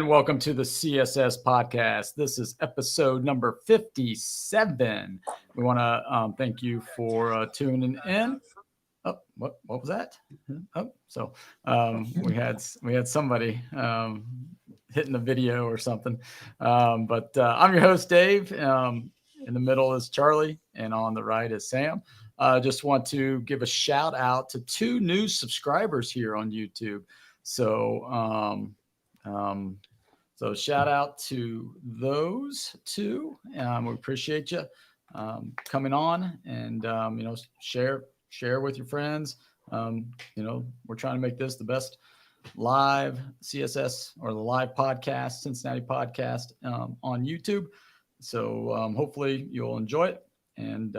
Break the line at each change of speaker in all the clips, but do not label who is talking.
and welcome to the CSS podcast. This is episode number 57. We want to thank you for tuning in. Oh, what was that? Oh, so we had somebody hitting the video or something. But I'm your host, Dave. In the middle is Charlie, and on the right is Sam. Just want to give a shout out to 2 new subscribers here on YouTube. So shout out to those 2. We appreciate you coming on and share with your friends. We're trying to make this the best live CSS or the live podcast, Cincinnati podcast on YouTube. So hopefully you'll enjoy it. And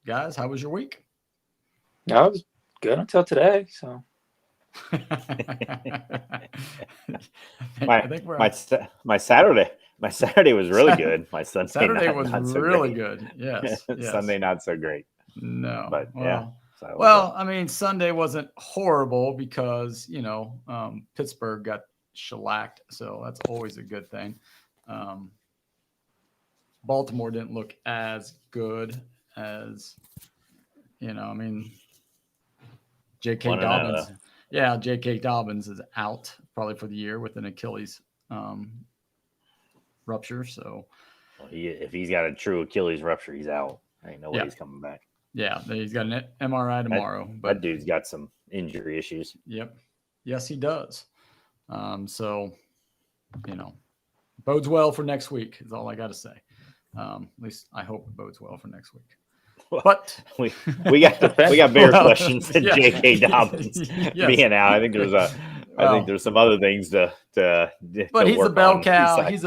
guys, how was your week?
No, it was good until today. So
my Saturday was really good. My
Saturday was really good. Yes.
Sunday not so great.
No,
but
yeah.
So
well, I mean, Sunday wasn't horrible because Pittsburg got shellacked, so that's always a good thing. Baltimore didn't look as good as J.K. Dobbins. Yeah, J.K. Dobbins is out probably for the year with an Achilles rupture. So
if he's got a true Achilles rupture, he's out. Ain't no way he's coming back.
Yeah, he's got an MRI tomorrow.
That dude's got some injury issues.
Yep. Yes, he does. So bodes well for next week is all I got to say. At least I hope it bodes well for next week. But
we got bigger questions than J.K. Dobbins being out. I think there's some other things to
but he's a bell cow. He's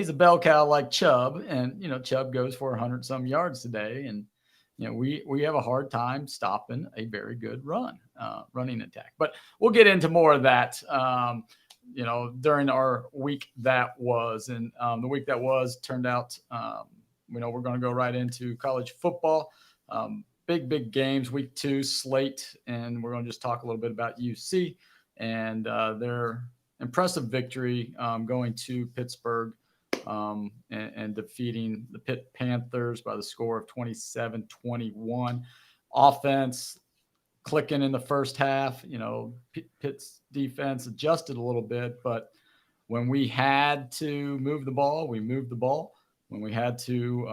a bell cow like Chubb, and Chubb goes for 100 some yards today, and we have a hard time stopping a very good running attack. But we'll get into more of that during our week that was, and the week that was turned out. We're going to go right into college football. Big games, week 2 slate, and we're going to just talk a little bit about UC and their impressive victory going to Pittsburgh and defeating the Pitt Panthers by the score of 27-21. Offense clicking in the first half. Pitt's defense adjusted a little bit, but when we had to move the ball, we moved the ball. When we had to,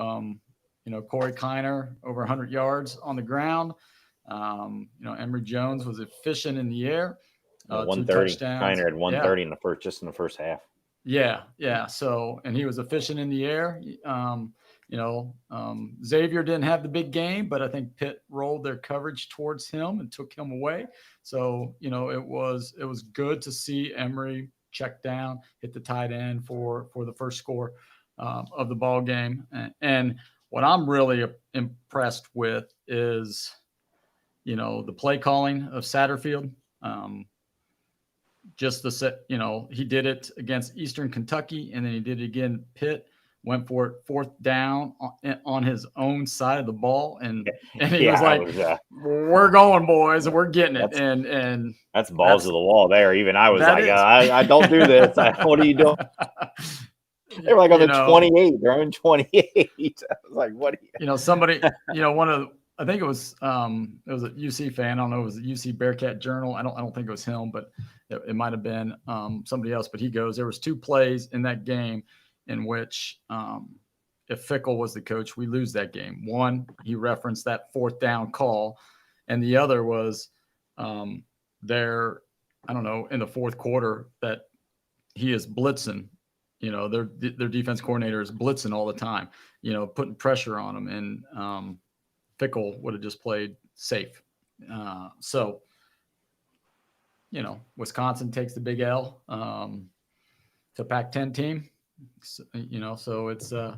Corey Kiner over 100 yards on the ground. Emory Jones was efficient in the air.
130. Kiner had 130 in the first half.
Yeah. So, and he was efficient in the air. Xavier didn't have the big game, but I think Pitt rolled their coverage towards him and took him away. So, it was good to see Emory check down, hit the tight end for the first score of the ball game. And what I'm really impressed with is, the play calling of Satterfield. He did it against Eastern Kentucky, and then he did it again. Pitt went for it 4th down on his own side of the ball, and he was like, "We're going, boys, and we're getting it." And
that's balls to the wall there. Even I was I don't do this. What are you doing? They were like on the 28. They're on 28. I was like, what?
Somebody, I think it was a UC fan. I don't know. It was a UC Bearcat Journal. I don't think it was him, but it might have been somebody else. But he goes, there was 2 plays in that game in which, if Fickle was the coach, we lose that game. One, he referenced that 4th down call, and the other was in the 4th quarter that he is blitzing. Their defense coordinator is blitzing all the time, putting pressure on them, and Fickle would have just played safe. So, Wisconsin takes the big L to Pac-10 team. So it's, I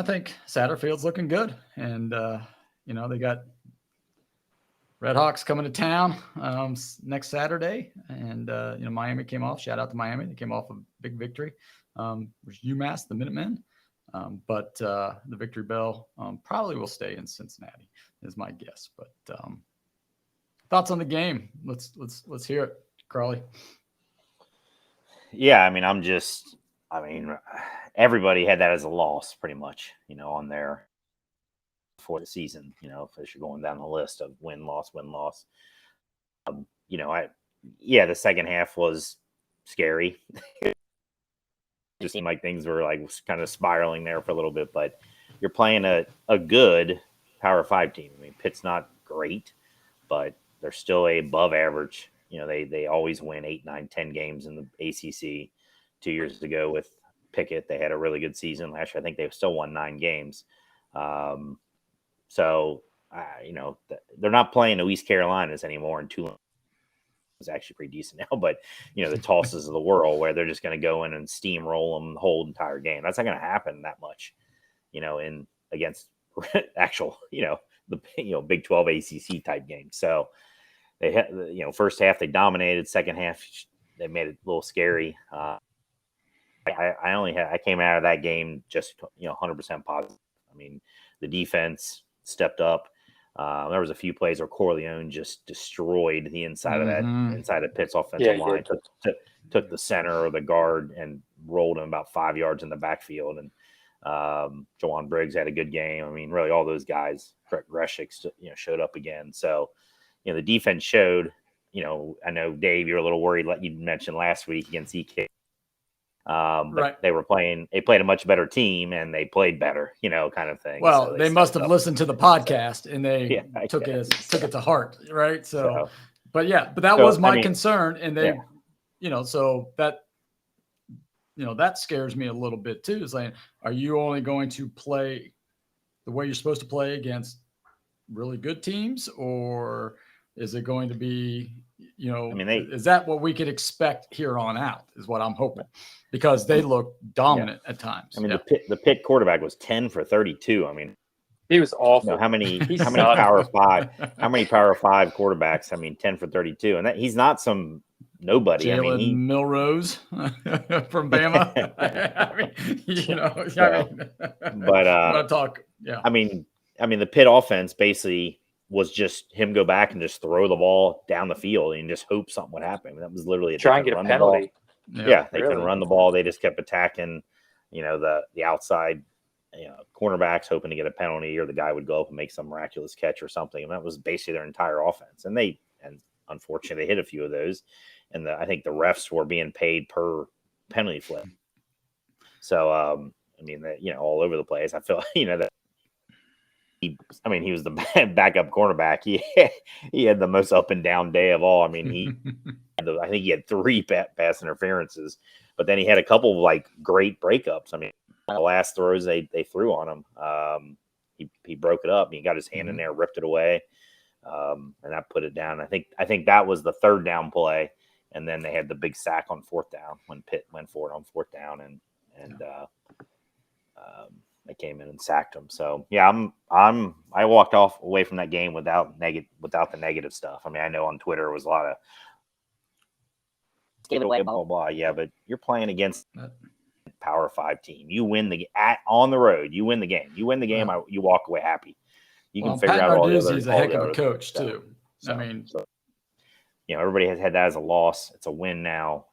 think Satterfield's looking good. And, they got Red Hawks coming to town next Saturday. And, Miami came off. Shout out to Miami. They came off a big victory. There's UMass, the Minutemen. But the victory bell probably will stay in Cincinnati is my guess. But thoughts on the game? Let's hear it. Crawley?
Yeah, everybody had that as a loss pretty much, on there for the season, if you're going down the list of win, loss. The second half was scary. It just seemed like things were like kind of spiraling there for a little bit, but you're playing a good Power 5 team. I mean, Pitt's not great, but they're still a above average. They always win 8, 9, 10 games in the ACC. 2 years ago with Pickett, they had a really good season. Last year, I think they still won 9 games. They're not playing the East Carolinas anymore, and Tulane is actually pretty decent now. But the tosses of the world where they're just going to go in and steamroll them the whole entire game. That's not going to happen that much, in against actual, the Big 12 ACC type game. So they had, first half they dominated. Second half they made it a little scary. I came out of that game just 100% positive. I mean, the defense stepped up. There was a few plays where Corleone just destroyed the inside of that inside of Pitt's offensive line. Took the center or the guard and rolled him about 5 yards in the backfield. And Jawan Briggs had a good game. I mean, really all those guys. Greshik, showed up again. So, the defense showed. I know Dave, you're a little worried. Like you mentioned last week against EK. But they played a much better team and they played better, kind of thing.
Well,
so
they must have listened to the podcast and they took it to heart. Right. But that was my concern. And they, so that scares me a little bit too. Is like, are you only going to play the way you're supposed to play against really good teams, or is it going to be, is that what we could expect here on out is what I'm hoping, because they look dominant at times.
I mean, the Pitt quarterback was 10 for 32. I mean,
he was awful.
How many Power 5 quarterbacks? I mean, 10 for 32. And that he's not some nobody.
Jalen Milrose from Bama.
I mean, the Pitt offense basically was just him go back and just throw the ball down the field and just hope something would happen. That was literally
try and get a penalty.
They couldn't run the ball. They just kept attacking, the outside, cornerbacks hoping to get a penalty, or the guy would go up and make some miraculous catch or something. And that was basically their entire offense. And unfortunately they hit a few of those. And I think the refs were being paid per penalty flip. So, all over the place. I feel, that. He was the backup cornerback. He had the most up and down day of all. I mean, I think he had 3 pass interferences, but then he had a couple of like great breakups. I mean, the last throws they threw on him, he broke it up. He got his hand in there, ripped it away, and that put it down. I think that was the 3rd down play, and then they had the big sack on 4th down when Pitt went for it on 4th down, and they came in and sacked him. So I walked away from that game without the negative stuff. I mean, I know on Twitter it was a lot of give it away, blah, blah, blah. Yeah, but you're playing against Power 5 team. You win on the road. You win the game. You walk away happy. You can figure out all the other.
He's a heck of a coach too. So,
everybody has had that as a loss. It's a win now.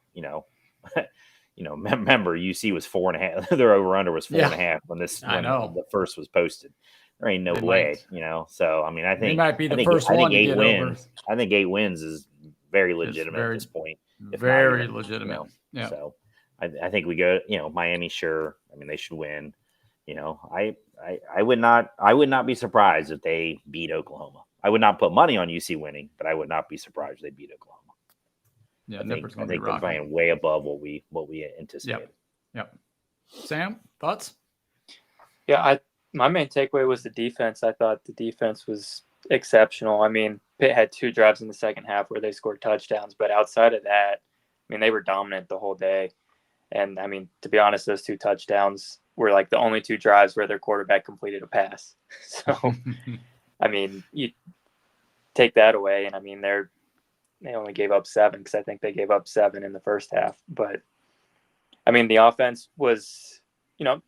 Remember UC was 4.5. Their over/under was 4.5 when the first was posted. There ain't no way, So I mean, I think
it might be the first one. I think
8 wins. I think 8 wins is very legitimate at this point.
Very legitimate. Yeah.
So I think we go. Miami, sure. I mean, they should win. I would not be surprised if they beat Oklahoma. I would not put money on UC winning, but I would not be surprised if they beat Oklahoma.
Yeah,
I think they're playing way above what we anticipated.
Yep. Sam, thoughts?
Yeah, my main takeaway was the defense. I thought the defense was exceptional. I mean, Pitt had 2 drives in the second half where they scored touchdowns, but outside of that, I mean, they were dominant the whole day. And I mean, to be honest, those 2 touchdowns were like the only 2 drives where their quarterback completed a pass. So, I mean, you take that away, and I mean, they only gave up 7 because I think they gave up 7 in the first half. But, I mean, the offense was,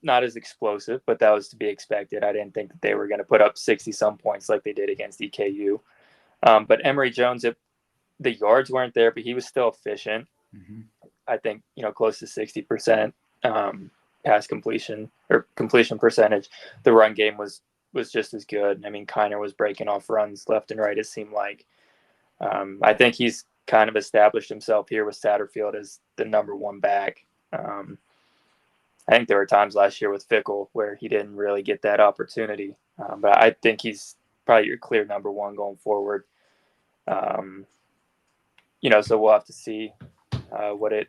not as explosive, but that was to be expected. I didn't think that they were going to put up 60-some points like they did against EKU. But Emory Jones, the yards weren't there, but he was still efficient.
Mm-hmm.
I think, close to 60% pass completion or completion percentage. The run game was just as good. I mean, Kiner was breaking off runs left and right, it seemed like. I think he's kind of established himself here with Satterfield as the number one back. I think there were times last year with Fickle where he didn't really get that opportunity. But I think he's probably your clear number one going forward. So we'll have to see what it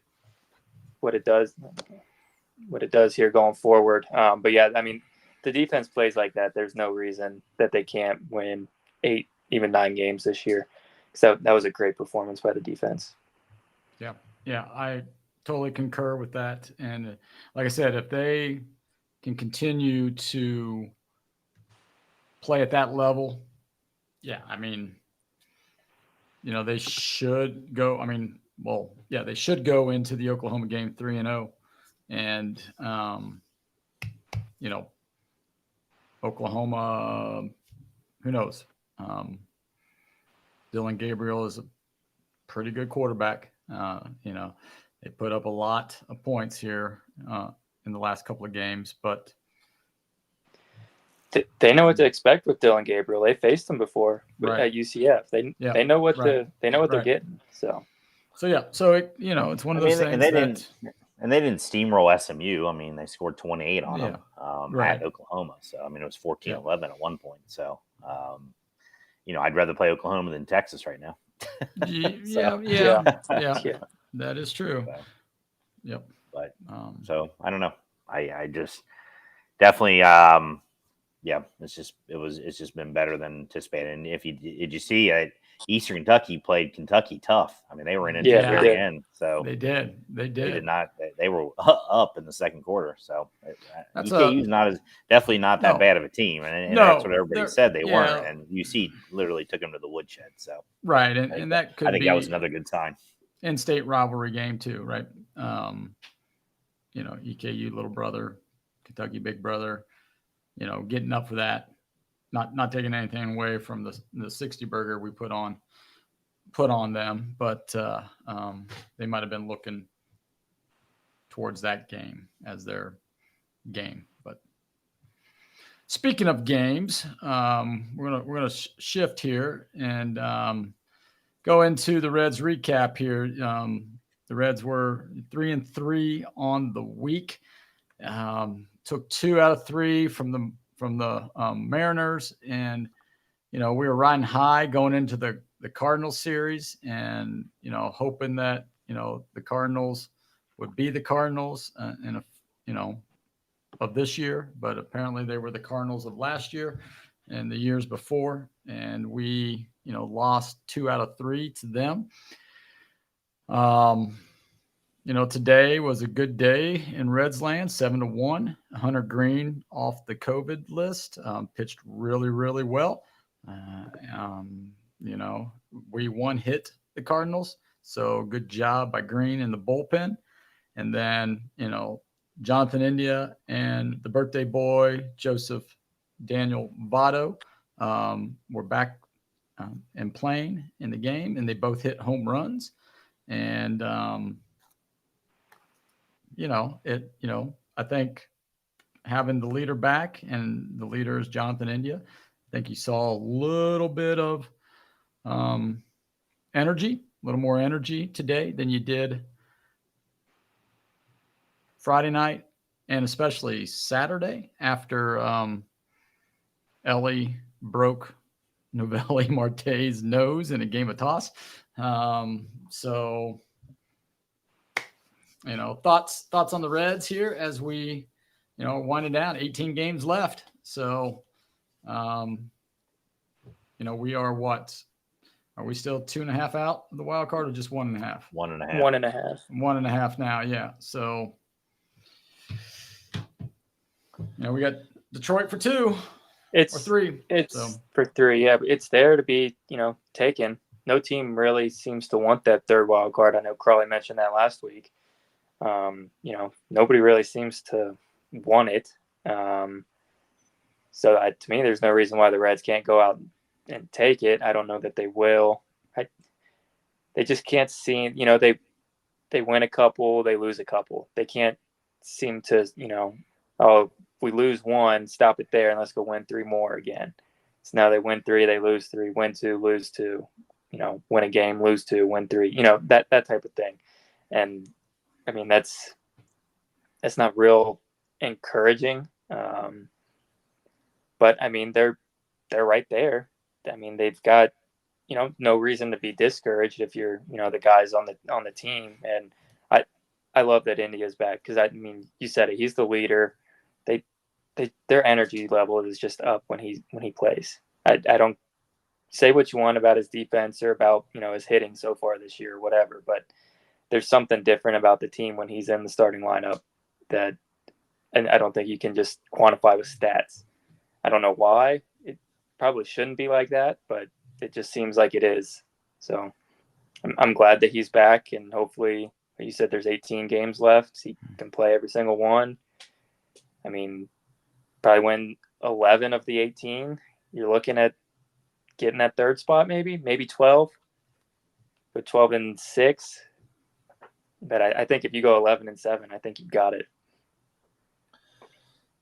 does here going forward. But yeah, I mean, the defense plays like that. There's no reason that they can't win 8, even 9 games this year. So that was a great performance by the defense.
Yeah, I totally concur with that. And like I said, if they can continue to play at that level, I mean, they should go. I mean, they should go into the Oklahoma game 3-0, and Oklahoma, who knows? Dylan Gabriel is a pretty good quarterback. They put up a lot of points here in the last couple of games, but
they know what to expect with Dylan Gabriel. They faced him before
at
UCF. They know what they're getting. So it's
one of those things
and they didn't steamroll SMU. I mean, they scored 28 on them at Oklahoma. So I mean, it was 14-11 at one point. So I'd rather play Oklahoma than Texas right now.
Yeah. That is true.
So,
yep.
But so I don't know. I just definitely it's just been better than anticipated. And did you see Eastern Kentucky played Kentucky tough? I mean, they were in it at the very end. So
they did. They
did not. They were up in the second quarter. So EKU's definitely not that bad of a team, and that's what everybody said they weren't. And UC literally took them to the woodshed. So
and that could.
I think that was another good sign.
In-state rivalry game too, right? EKU little brother, Kentucky big brother. Getting up for that, not taking anything away from the 60 burger we put on them, but they might have been looking towards that game as their game. But speaking of games, we're gonna shift here and go into the Reds recap here. The Reds were 3-3 on the week. Took 2 out of 3 from the Mariners, and we were riding high going into the Cardinals series, and hoping that the Cardinals would be the Cardinals of this year, but apparently they were the Cardinals of last year and the years before, and we lost 2 out of 3 to them. Today was a good day in Reds land, 7-1. Hunter Green off the COVID list, pitched really, really well. We hit the Cardinals, so good job by Green in the bullpen. And then, Jonathon India and the birthday boy, Joseph Daniel Votto, were back and playing in the game, and they both hit home runs. And, I think having the leader back, and the leader is Jonathon India, I think you saw a little bit of energy, a little more energy today than you did Friday night, and especially Saturday after Ellie broke Novelli Marte's nose in a game of toss. Thoughts on the Reds here as we, winding down, 18 games left. So, we are what? Are we still 2.5 out of the wild card, or just 1.5?
1.5.
1.5 now, yeah. So, we got Detroit for 2 or 3.
It's for 3, yeah. But it's there to be, taken. No team really seems to want that third wild card. I know Crawley mentioned that last week. Nobody really seems to want it. To me, there's no reason why the Reds can't go out and take it. I don't know that they will. they just can't seem, they win a couple, they lose a couple. They can't seem to, oh, we lose one, stop it there, and let's go win 3 more again. So now they win 3, they lose 3, win 2, lose 2, win a game, lose 2, win 3, that type of thing. And I mean, that's not real encouraging. But I mean, they're right there. I mean, they've got, no reason to be discouraged if you're, the guys on the team. And I love that India's back, because I mean, you said it, he's the leader. Their energy level is just up when he plays. I don't say what you want about his defense or about, his hitting so far this year or whatever, but there's something different about the team when he's in the starting lineup that, and I don't think you can just quantify with stats. I don't know why. It probably shouldn't be like that, but it just seems like it is. So I'm glad that he's back, and hopefully, you said there's 18 games left. So he can play every single one. I mean, probably win 11 of the 18. You're looking at getting that 3rd spot, maybe 12, but 12-6. But I think if you go 11-7, I think you've got it.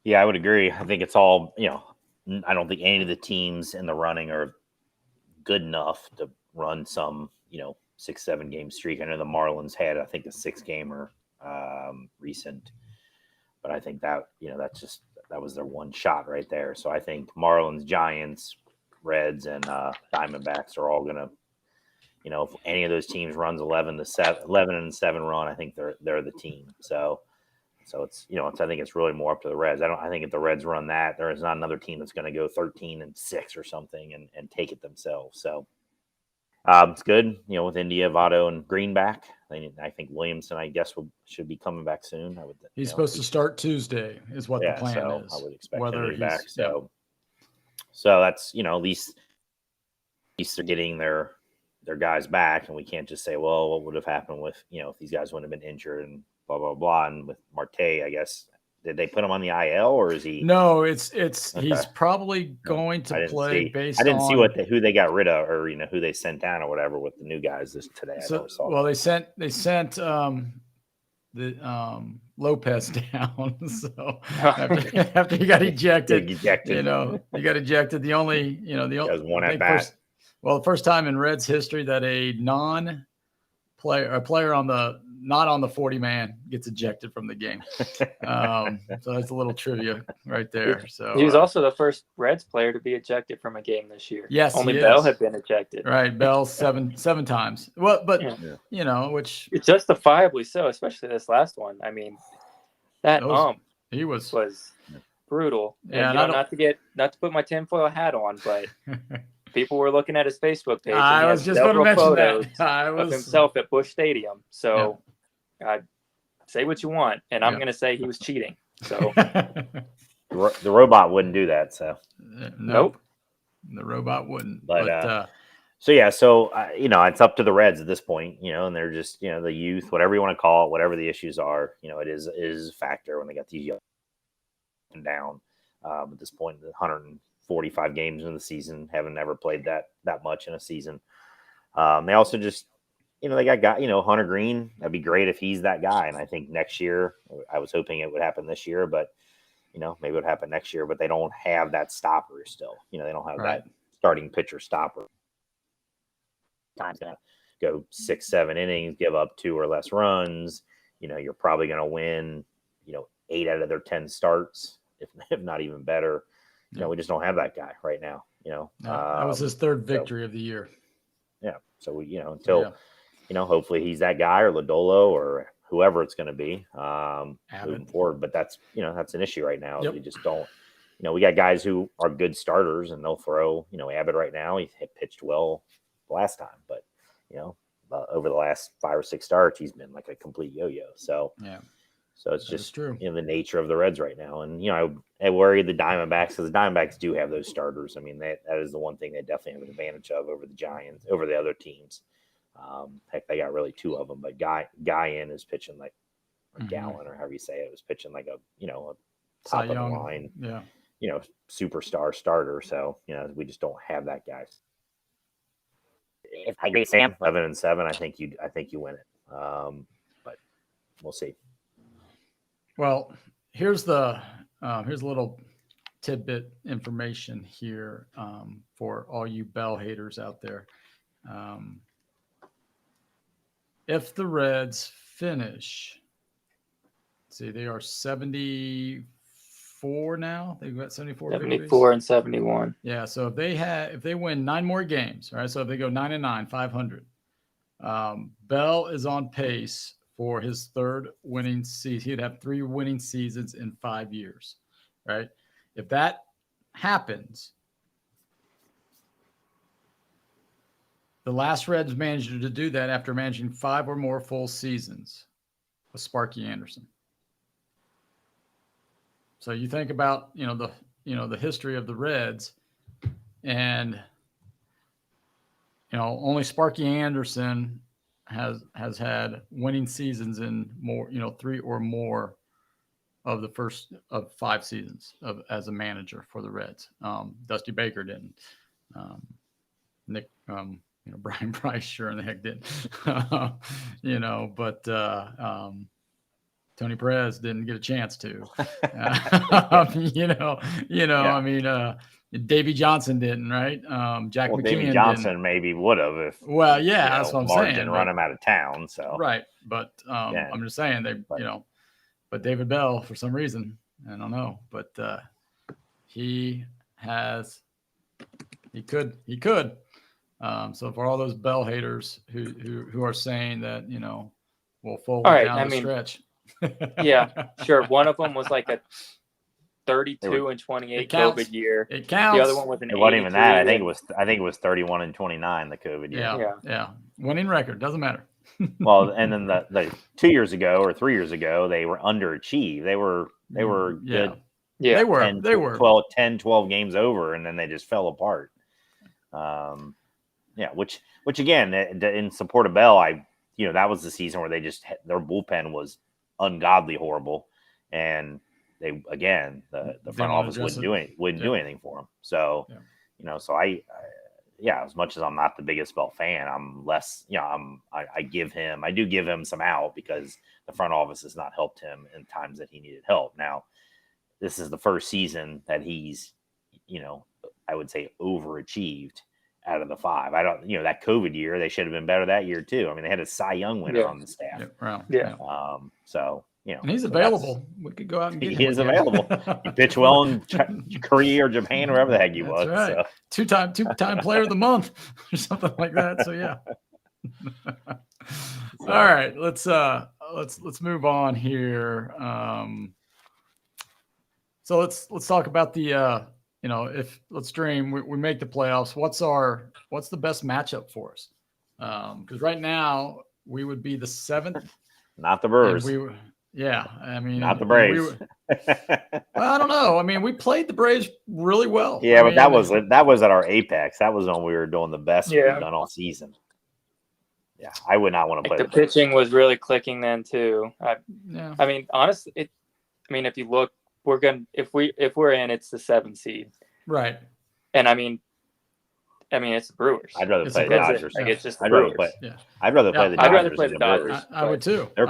Yeah, I would agree. I think it's all, I don't think any of the teams in the running are good enough to run some, 6-7 game streak. I know the Marlins had, I think, a 6-gamer recent, but I think that, that was their one shot right there. So I think Marlins, Giants, Reds, and Diamondbacks are all going to, if any of those teams runs 11-7 run, I think they're the team. So it's, I think it's really more up to the Reds. I think if the Reds run that, there is not another team that's going to go 13-6 or something and take it themselves. So it's good, with India, Votto, and Greenback. I think Williamson, I guess, should be coming back soon.
He's supposed to start Tuesday, is what the plan is.
I would expect him to be back. So that's, at least they're getting their guys back, and we can't just say, well, what would have happened with, if these guys wouldn't have been injured and blah, blah, blah. And with Marte, I guess, did they put him on the IL, or is he?
No, he's probably going to play based on.
I didn't see who they got rid of, or who they sent down or whatever with the new guys today.
They sent the Lopez down. So after he got ejected, you got ejected. The only
one at bat.
The first time in Reds history that a player not on the 40-man gets ejected from the game. So that's a little trivia right there. So
he was also the first Reds player to be ejected from a game this year.
Yes,
only Bell had been ejected.
Right, Bell seven times. Well, but which
it's justifiably so, especially this last one. I mean, he was brutal.
Yeah,
and, not to put my tinfoil hat on, but. People were looking at his Facebook page.
I was just going to mention that.
Of himself at Busch Stadium. So, say what you want, and I'm going to say he was cheating. So,
the robot wouldn't do that. So,
nope,
the robot wouldn't.
But it's up to the Reds at this point. And they're just the youth, whatever you want to call it, whatever the issues are. It is a factor when they got these young and down at this point. 145 games in the season, haven't ever played that much in a season. They also just, they got Hunter Green. That'd be great if he's that guy. And I think next year, I was hoping it would happen this year, but maybe it would happen next year. But they don't have that stopper still. They don't have that starting pitcher stopper. Time's gonna go 6-7 innings, give up 2 or less runs. You're probably gonna win 8 out of their 10 starts, if not even better. We just don't have that guy right now.
That was his 3rd victory of the year.
Yeah. So until hopefully he's that guy, or Lodolo, or whoever it's going to be moving forward. But that's that's an issue right now.
Yep.
We just don't. We got guys who are good starters, and they'll throw. Abbott right now, he pitched well last time, but over the last 5 or 6 starts, he's been like a complete yo-yo. So So it's just
true.
The nature of the Reds right now. And, I worry the Diamondbacks, because the Diamondbacks do have those starters. I mean, that is the one thing they definitely have an advantage of over the Giants, over the other teams. Heck, they got really 2 of them, but Guyan is pitching like a Gallon, or however you say it, was pitching like a top of the line, superstar starter. So, we just don't have that guy. if I agree, Sam, 11-7, I think you win it. But we'll see.
Well, here's a little tidbit information here for all you Bell haters out there. If the Reds finish, see, they are 74 now. They've got 74
victories. And 71.
Yeah. So if they win 9 more games, right? So if they go 9-9, 500, Bell is on pace for his 3rd winning season. He'd have 3 winning seasons in 5 years, right? If that happens, the last Reds manager to do that after managing 5 or more full seasons was Sparky Anderson. So you think about, the history of the Reds, and, only Sparky Anderson has had winning seasons in more, 3 or more of the first of 5 seasons as a manager for the Reds. Dusty Baker didn't. Nick, Brian Price sure in the heck didn't. But Tony Perez didn't get a chance to.
Yeah.
I mean, Davey Johnson didn't, right? Jack McKeon
Davey Johnson
didn't.
maybe would have if.
Well, yeah, that's what I'm
Mark
saying.
Didn't run him out of town, so.
Right, but I'm just saying but David Bell, for some reason, I don't know, but he could. So for all those Bell haters who are saying that, we'll fold down the stretch.
Yeah, sure. One of them was like a 32-28 COVID year.
It counts.
The other one was an.
It wasn't even that. I think it was 31-29 the COVID year.
Yeah. Winning record doesn't matter.
Well, and then the 2 years ago or 3 years ago, they were underachieved. They were good.
Yeah, they were.
10, 12 games over, and then they just fell apart. Which again, in support of Bell, that was the season where their bullpen was ungodly horrible, and they again the front office wouldn't do anything for them. So as much as I'm not the biggest Bell fan, I'm less. I do give him some out because the front office has not helped him in times that he needed help. Now, this is the first season that he's, I would say overachieved out of the 5. I don't, that COVID year, they should have been better that year too. I mean, they had a Cy Young winner on the staff.
And he's available. We could go out and get him.
He is available. You pitch well in Korea or Japan, or wherever the heck he was.
Right. So. Two-time player of the month or something like that. So yeah. All right, let's move on here. So let's talk about the if let's dream we make the playoffs. What's the best matchup for us? Because right now we would be the 7th.
Not the Brewers.
Not
the Braves.
I don't know. I mean, we played the Braves really well.
Yeah, but that was at our apex. That was when we were doing the best we've done all season. Yeah, I would not want to play
the pitching was really clicking then too. I mean, honestly, if you look, if we're in, it's the 7th seed,
right?
And I mean, it's the Brewers.
I'd rather play the Dodgers.
It's just the Brewers.
I'd rather play the Dodgers.
I'd rather play the Dodgers.
I would too.
Their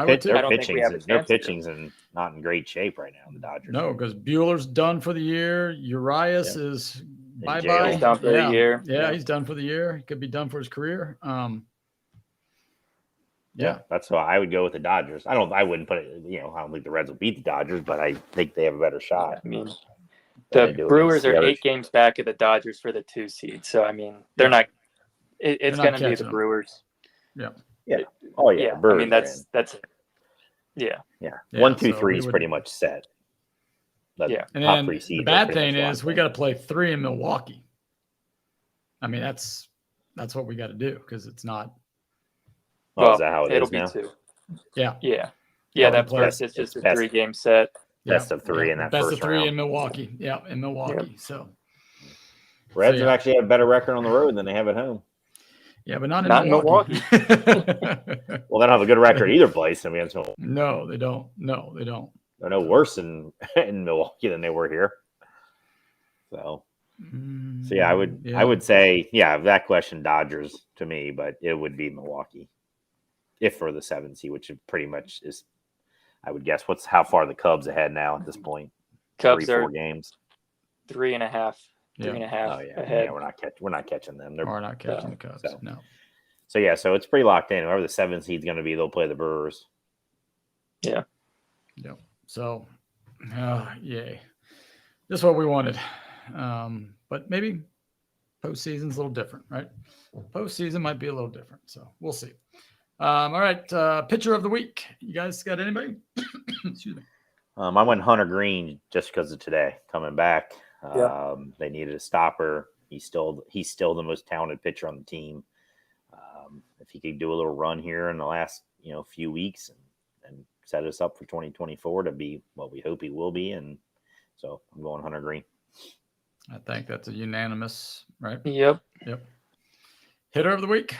pitching's in not in great shape right now. The Dodgers.
No, because Bueller's done for the year. Urias is bye-bye.
He's done for the year.
Yeah, he's done for the year. He could be done for his career.
That's why I would go with the Dodgers. I wouldn't put it. I don't think the Reds will beat the Dodgers, but I think they have a better shot.
I mean, the Brewers are 8 games back of the Dodgers for the 2 seed. So I mean, they're not. It's going to be the Brewers.
Yeah.
Oh yeah.
I mean, that's it.
Yeah. 1, 2, 3 is pretty much set.
And then the bad thing is we got to play 3 in Milwaukee. I mean, that's what we got to do because it's not.
Well, is that how
it'll
be
now? 2.
Yeah.
That first it's just a 3-game set.
Best of 3 in that
best
first
of 3
round.
in Milwaukee. Yeah, in Milwaukee.
Yep.
So
Reds have actually had a better record on the road than they have at home.
Yeah, but not in
Milwaukee.
Well, they don't have a good record either place. I mean,
no, they don't.
They're no worse in Milwaukee than they were here. So So yeah, I would say, that question, Dodgers to me, but it would be Milwaukee if for the 7th seed, which pretty much is, I would guess. How far the Cubs ahead now at this point?
Cubs
3-4
are
games,
3.5 ahead.
Yeah, we're not catching them.
We're not catching the Cubs.
So.
No.
So yeah, so it's pretty locked in. Whoever the 7th seed's going to be, they'll play the Brewers.
Yeah.
Yep. So, yay. This is what we wanted. But maybe postseason's a little different, right? Postseason might be a little different. So we'll see. All right. Pitcher of the week. You guys got anybody? Excuse me.
I went Hunter Green just because of today coming back. They needed a stopper. He's still the most talented pitcher on the team. If he could do a little run here in the last few weeks and set us up for 2024 to be what we hope he will be, and so I'm going Hunter Green.
I think that's a unanimous, right?
Yep.
Hitter of the week.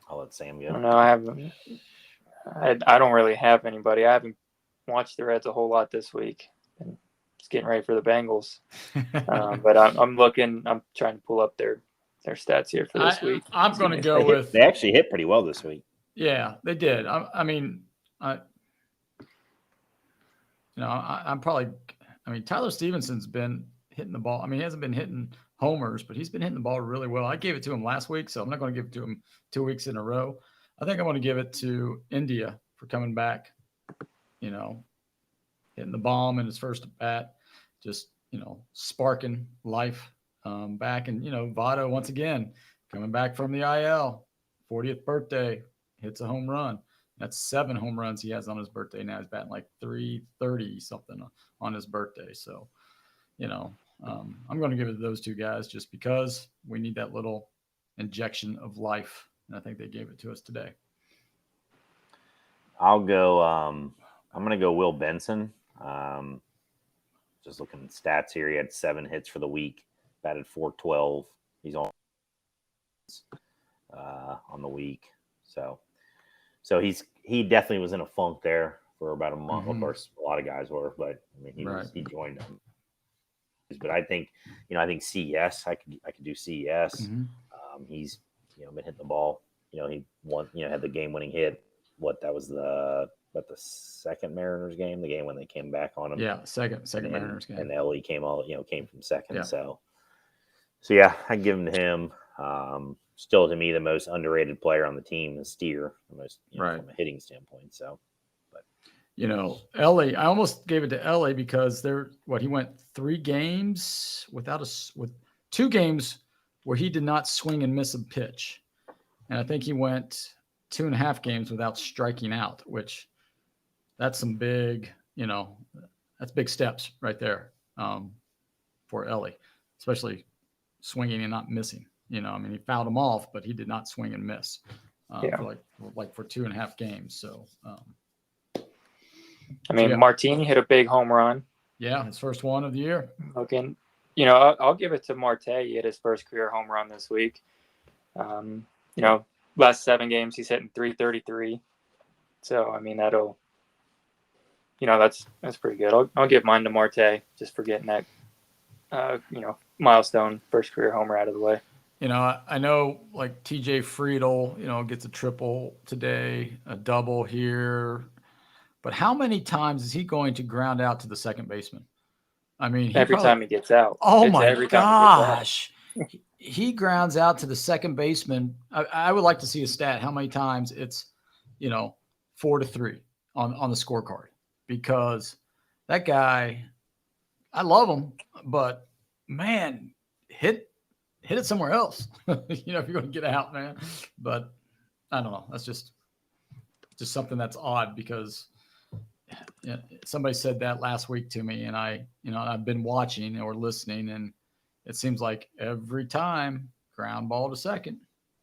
I'll let Sam go.
No, I haven't. I don't really have anybody. I haven't watched the Reds a whole lot this week. And it's getting ready for the Bengals. But I'm looking. I'm trying to pull up their stats here for this week.
I'm going to go with.
They actually hit pretty well this week.
Yeah, they did. I'm probably. Tyler Stevenson's been hitting the ball. He hasn't been hitting homers, but he's been hitting the ball really well. I gave it to him last week, so I'm not going to give it to him 2 weeks in a row. I think I want to give it to India for coming back, hitting the bomb in his first at bat, just, sparking life back. And, Votto, once again, coming back from the IL, 40th birthday, hits a home run. That's 7 home runs he has on his birthday now. He's batting like 330 something on his birthday. So, I'm going to give it to those two guys just because we need that little injection of life. And I think they gave it to us today.
I'll go. I'm going to go Will Benson. Just looking at stats here, he had 7 hits for the week, batted .412. He's on the week, so he definitely was in a funk there for about a month. Of course, a lot of guys were, but he joined them. But I think CES. I could do CES. He's been hitting the ball. He won. Had the game-winning hit. That was the second Mariners game, the game when they came back on him.
Yeah, second Mariners game.
And Ellie came from second. Yeah. So yeah, I give him to him. Still, to me, the most underrated player on the team is Steer, the most from a hitting standpoint. So, but
Ellie, I almost gave it to Ellie because he went 3 games with 2 games where he did not swing and miss a pitch, and I think he went 2.5 games without striking out, which that's some big, that's big steps right there for Ellie, especially swinging and not missing. He fouled him off, but he did not swing and miss for 2.5 games. So,
Martini hit a big home run.
Yeah, his first one of the year.
Okay, I'll give it to Marte. He hit his first career home run this week. Last 7 games he's hitting .333. So that'll, that's pretty good. I'll give mine to Marte just for getting that, milestone first career homer out of the way.
I know like TJ Friedel, gets a triple today, a double here, but how many times is he going to ground out to the second baseman?
Every time he gets out.
Oh my gosh. He grounds out to the second baseman. I would like to see a stat how many times it's, 4-3 on the scorecard, because that guy, I love him, but man, hit it somewhere else. If you're going to get out, man. But I don't know. That's just something that's odd because somebody said that last week to me, and I've been watching or listening, and it seems like every time ground ball to second,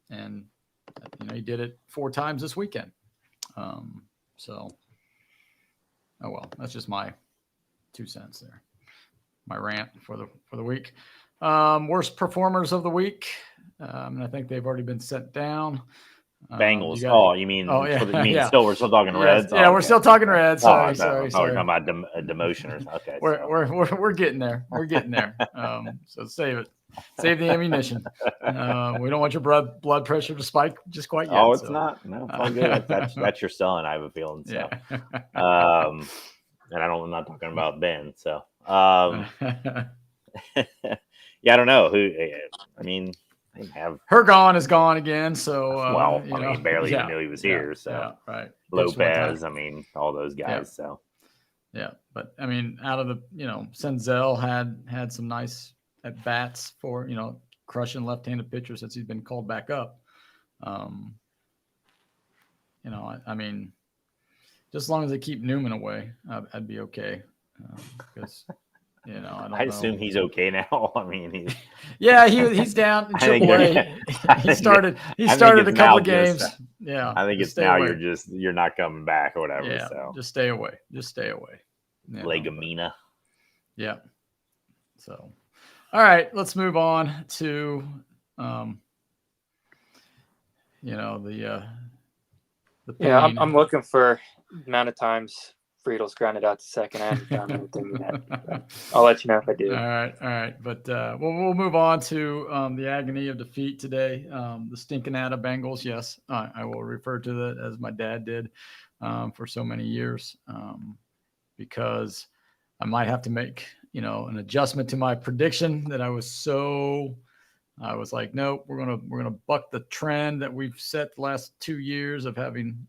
and he did it 4 times this weekend. So, oh well, that's just my 2 cents there. My rant for the week. Worst performers of the week. And I think they've already been set down.
Bengals. You mean?
Oh, yeah.
You mean
yeah.
Still, we're still talking Reds.
Yeah, we're still talking Reds. Sorry.
We're talking about demotion or something. Okay,
we're getting there. We're getting there. So save it. Save the ammunition. We don't want your blood pressure to spike just quite yet.
Oh, it's not. No, it's all good. That's your son. I have a feeling. So, and I'm not talking about Ben. So, yeah, I don't know who. I mean.
Hergon is gone again, so
barely even knew he was here. So
right.
Lopez, all those guys. So
but out of the Senzel had some nice at bats for crushing left-handed pitchers since he's been called back up. Just as long as they keep Newman away, I'd be okay. Because I
assume he's okay now. He's
he's down in AAA. He started a couple of games.
I think it's now away. You're not coming back or whatever.
Yeah, so just stay away.
Legumina.
Yeah. So, all right, let's move on to the pain.
I'm looking for amount of times Friedel's grounded out to second. I haven't done anything yet. I'll let you know if I do.
All right. But we'll move on to the agony of defeat today. The Stinkinata Bengals. Yes, I will refer to that as my dad did for so many years because I might have to make an adjustment to my prediction that I was like, nope, we're gonna buck the trend that we've set the last 2 years of having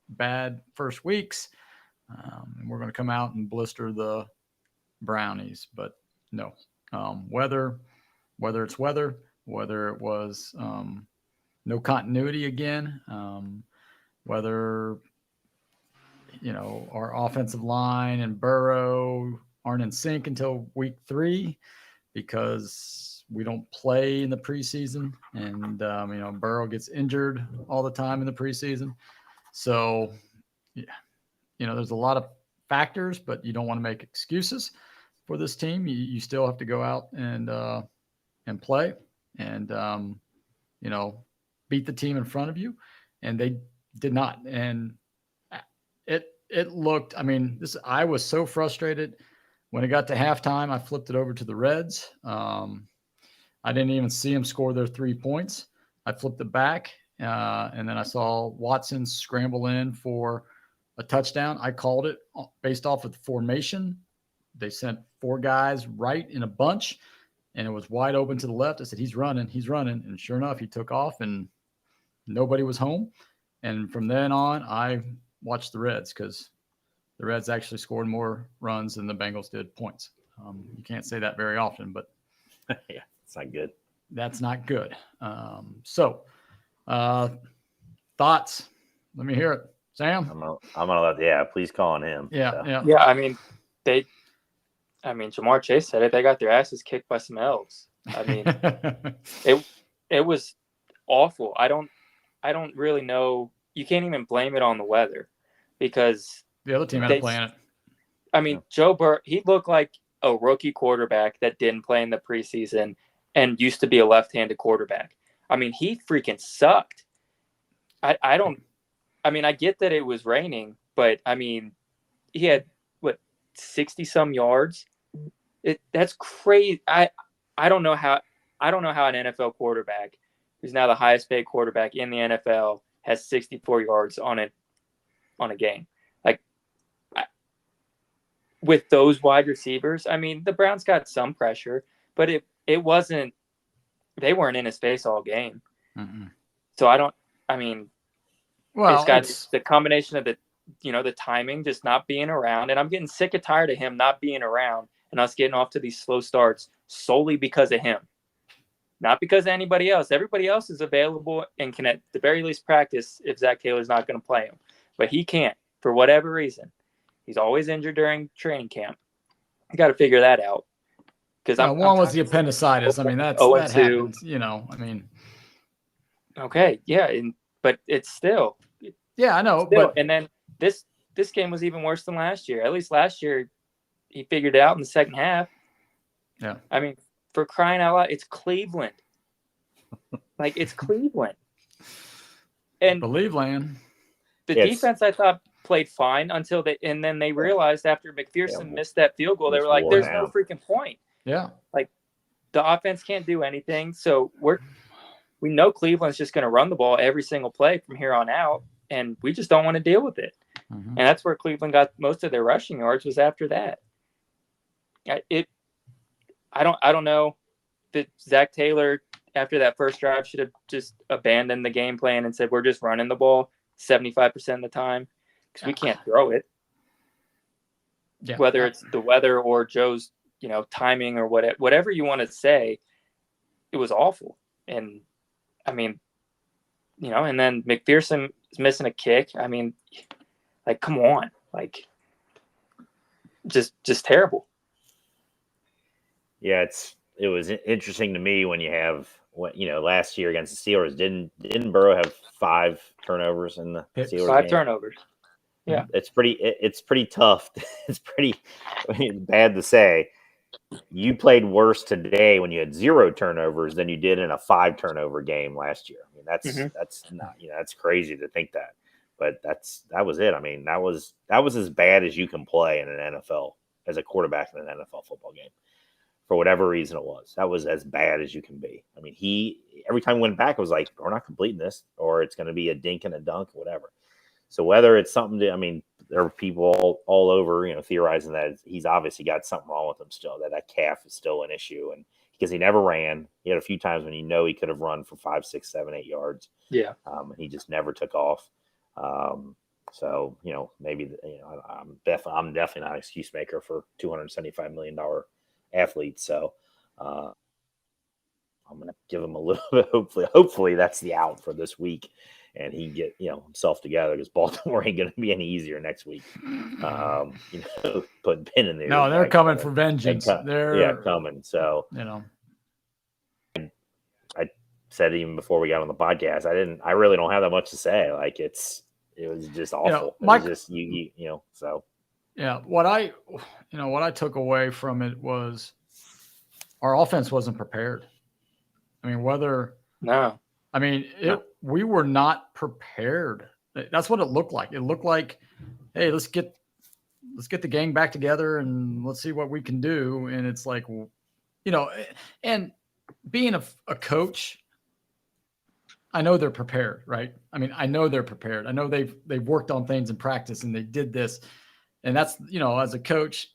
bad first weeks. And we're going to come out and blister the Brownies, but no, whether it was no continuity again, whether our offensive line and Burrow aren't in sync until week 3 because we don't play in the preseason, and Burrow gets injured all the time in the preseason, so there's a lot of factors, but you don't want to make excuses for this team. You still have to go out and play and, beat the team in front of you. And they did not. And it looked, I was so frustrated when it got to halftime. I flipped it over to the Reds. I didn't even see them score their 3 points. I flipped it back. And then I saw Watson scramble in for a touchdown. I called it based off of the formation. They sent 4 guys right in a bunch, and it was wide open to the left. I said, he's running. And sure enough, he took off, and nobody was home. And from then on, I watched the Reds because the Reds actually scored more runs than the Bengals did points. You can't say that very often, but
yeah, it's not good.
That's not good. Thoughts? Let me hear it. Sam?
I'm gonna let please call on him.
Yeah.
Jamar Chase said it. They got their asses kicked by some elves. It was awful. I don't really know. You can't even blame it on the weather because
the other team had to play in it.
Joe Burrow, he looked like a rookie quarterback that didn't play in the preseason and used to be a left-handed quarterback. He freaking sucked. I get that it was raining, but he had 60 some yards. That's crazy. I don't know how an NFL quarterback, who's now the highest paid quarterback in the NFL, has 64 yards on a game. With those wide receivers, the Browns got some pressure, but it wasn't. They weren't in his face all game.
Mm-mm.
So it's the combination of the timing, just not being around. And I'm getting sick and tired of him not being around and us getting off to these slow starts solely because of him. Not because of anybody else. Everybody else is available and can at the very least practice if Zach Taylor's not going to play him. But he can't for whatever reason. He's always injured during training camp. You got to figure that out. Because
one was the appendicitis. That happens.
Okay, yeah, but it's still.
Yeah, I know.
Still, and then this game was even worse than last year. At least last year, he figured it out in the second half.
Yeah.
For crying out loud, it's Cleveland. It's Cleveland. And
Land.
The defense, I thought, played fine until then they realized after McPherson missed that field goal, they were like, "There's no freaking point."
Yeah,
like the offense can't do anything. So we know Cleveland's just going to run the ball every single play from here on out, and we just don't want to deal with it. Mm-hmm. And that's where Cleveland got most of their rushing yards was after that. I don't know that Zach Taylor after that first drive should have just abandoned the game plan and said we're just running the ball 75% of the time because we can't throw it. Yeah. Whether it's the weather or Joe's, timing or whatever you want to say, it was awful. And I mean, and then McPherson is missing a kick. I mean, like, come on, like, just terrible.
Yeah, it was interesting to me when you have last year against the Steelers, didn't Burrow have 5 turnovers in the Steelers
5
game?
turnovers. Yeah,
it's pretty tough. It's pretty bad to say. You played worse today when you had 0 turnovers than you did in a 5 turnover game last year. I mean, that's not that's crazy to think that, but that was it. I mean, that was as bad as you can play in an NFL as a quarterback in an NFL football game. For whatever reason it was. That was as bad as you can be. I mean, every time he went back, it was like, we're not completing this, or it's going to be a dink and a dunk, or whatever. So whether it's something there are people all over, theorizing that he's obviously got something wrong with him still, that calf is still an issue. And because he never ran, he had a few times when he could have run for 5, 6, 7, 8 yards.
Yeah.
And he just never took off. So, maybe, I'm definitely not an excuse maker for $275 million athletes. So I'm going to give him a little bit. Hopefully that's the out for this week, and he can get himself together, because Baltimore ain't going to be any easier next week. Putting pin in there.
No, they're coming for vengeance. They're
coming. So I said even before we got on the podcast, I really don't have that much to say. Like it was just awful. It was just so.
Yeah, what I took away from it was our offense wasn't prepared. I mean, we were not prepared. That's what it looked like. It looked like, hey, let's get the gang back together and let's see what we can do. And it's like, and being a coach, I know they're prepared, right? I mean, I know they're prepared. I know they've worked on things in practice and they did this. And that's, as a coach,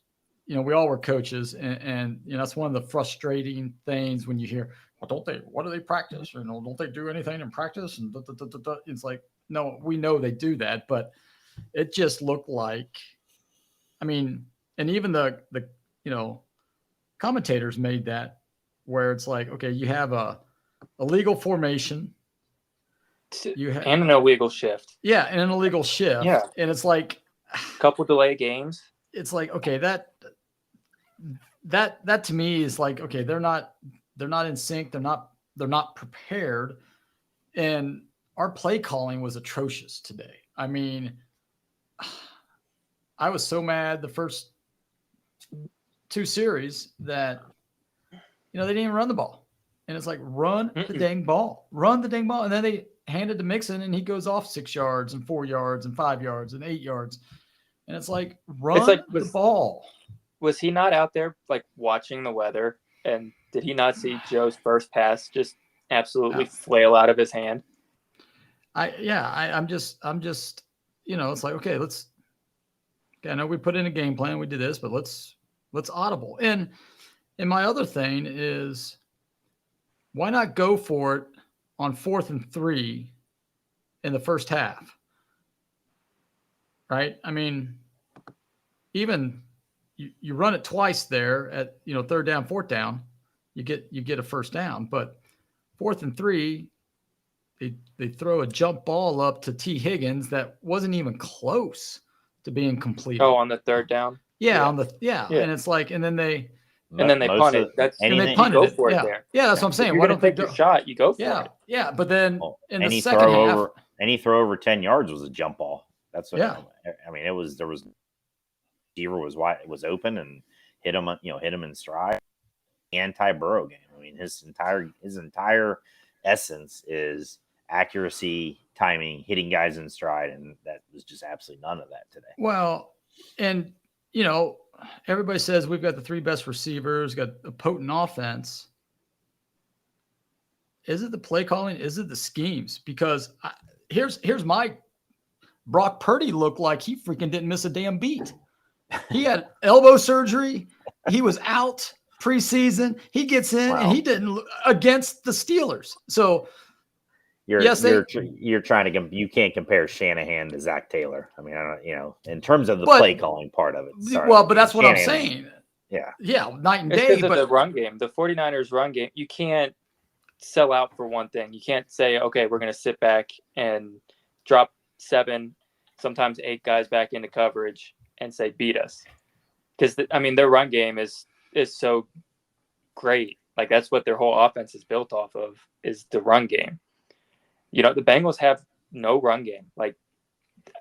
we all were coaches, and that's one of the frustrating things when you hear, well, what do they practice? Don't they do anything in practice? And it's like, no, we know they do that, but it just looked like, and even the commentators made that where it's like, okay, you have a illegal formation.
And an illegal shift.
Yeah, and an illegal shift.
Yeah.
And it's like,
couple delay games.
It's like, okay, that to me is like, okay, they're not in sync. They're not prepared. And our play calling was atrocious today. I mean, I was so mad the first 2 series that, they didn't even run the ball. And it's like, run the dang ball. And then they handed to Mixon and he goes off 6 yards and 4 yards and 5 yards and 8 yards. And it's like, the ball.
Was he not out there like watching the weather? And did he not see Joe's first pass just absolutely flail out of his hand?
I'm just, it's like, okay, I know we put in a game plan, we did this, but let's audible. And my other thing is, why not go for it on 4th and 3 in the first half? Right? I mean, even you run it twice there at 3rd down, 4th down, you get a first down. But 4th and 3, they throw a jump ball up to T. Higgins that wasn't even close to being completed.
Oh, on the 3rd down.
Yeah. And it's like, and then they
punt it.
They punted it.
For
it
there.
Yeah, that's what I'm saying.
Why don't take your shot? You go for it.
Yeah, but then in the second half,
any throw over 10 yards was a jump ball. That's what.
Yeah.
I mean, there was receiver was wide, it was open and hit him in stride. Anti-Burrow game. I mean, his entire essence is accuracy, timing, hitting guys in stride, and that was just absolutely none of that today.
Well, and everybody says we've got the 3 best receivers, got a potent offense. Is it the play calling? Is it the schemes? Because here's my Brock Purdy looked like he freaking didn't miss a damn beat. He had elbow surgery. He was out preseason. He gets in and he didn't against the Steelers. So
you're trying to you can't compare Shanahan to Zach Taylor. I mean, I don't in terms of the play calling part of it. Sorry.
Well, but that's what I'm saying.
Yeah,
night and day.
But the run game, the 49ers run game, you can't sell out for one thing. You can't say, okay, we're going to sit back and drop 7, sometimes 8 guys back into coverage and say, beat us. Because, their run game is so great. Like, that's what their whole offense is built off of, is the run game. The Bengals have no run game. Like,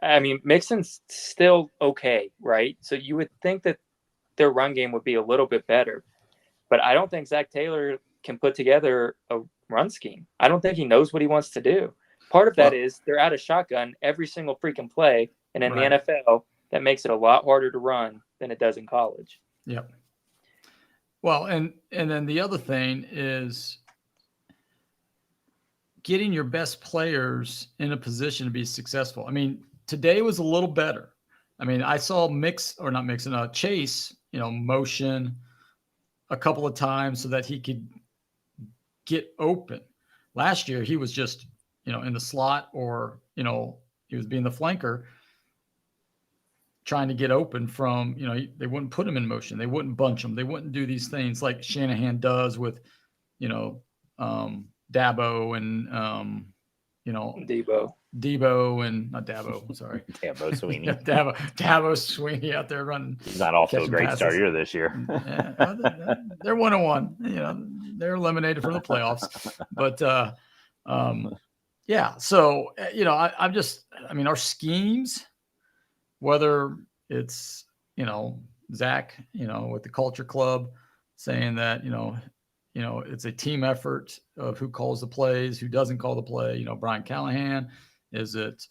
Mixon's still okay, right? So you would think that their run game would be a little bit better. But I don't think Zach Taylor can put together a run scheme. I don't think he knows what he wants to do. Part of that is they're out of shotgun every single freaking play. And in the NFL, that makes it a lot harder to run than it does in college.
Yep. Well, and then the other thing is getting your best players in a position to be successful. Today was a little better. I saw Chase, motion a couple of times so that he could get open. Last year, he was just, in the slot or, he was being the flanker trying to get open from, they wouldn't put him in motion. They wouldn't bunch him. They wouldn't do these things like Shanahan does with, Dabo and, Debo and not Dabo. Sorry.
Dabo Sweeney.
Dabo Sweeney out there running.
He's not off to a great start here this year.
They're 1-1. They're eliminated from the playoffs. But So I'm just. Our schemes, whether it's Zach, with the Culture Club, saying that it's a team effort of who calls the plays, who doesn't call the play. Brian Callahan. Is it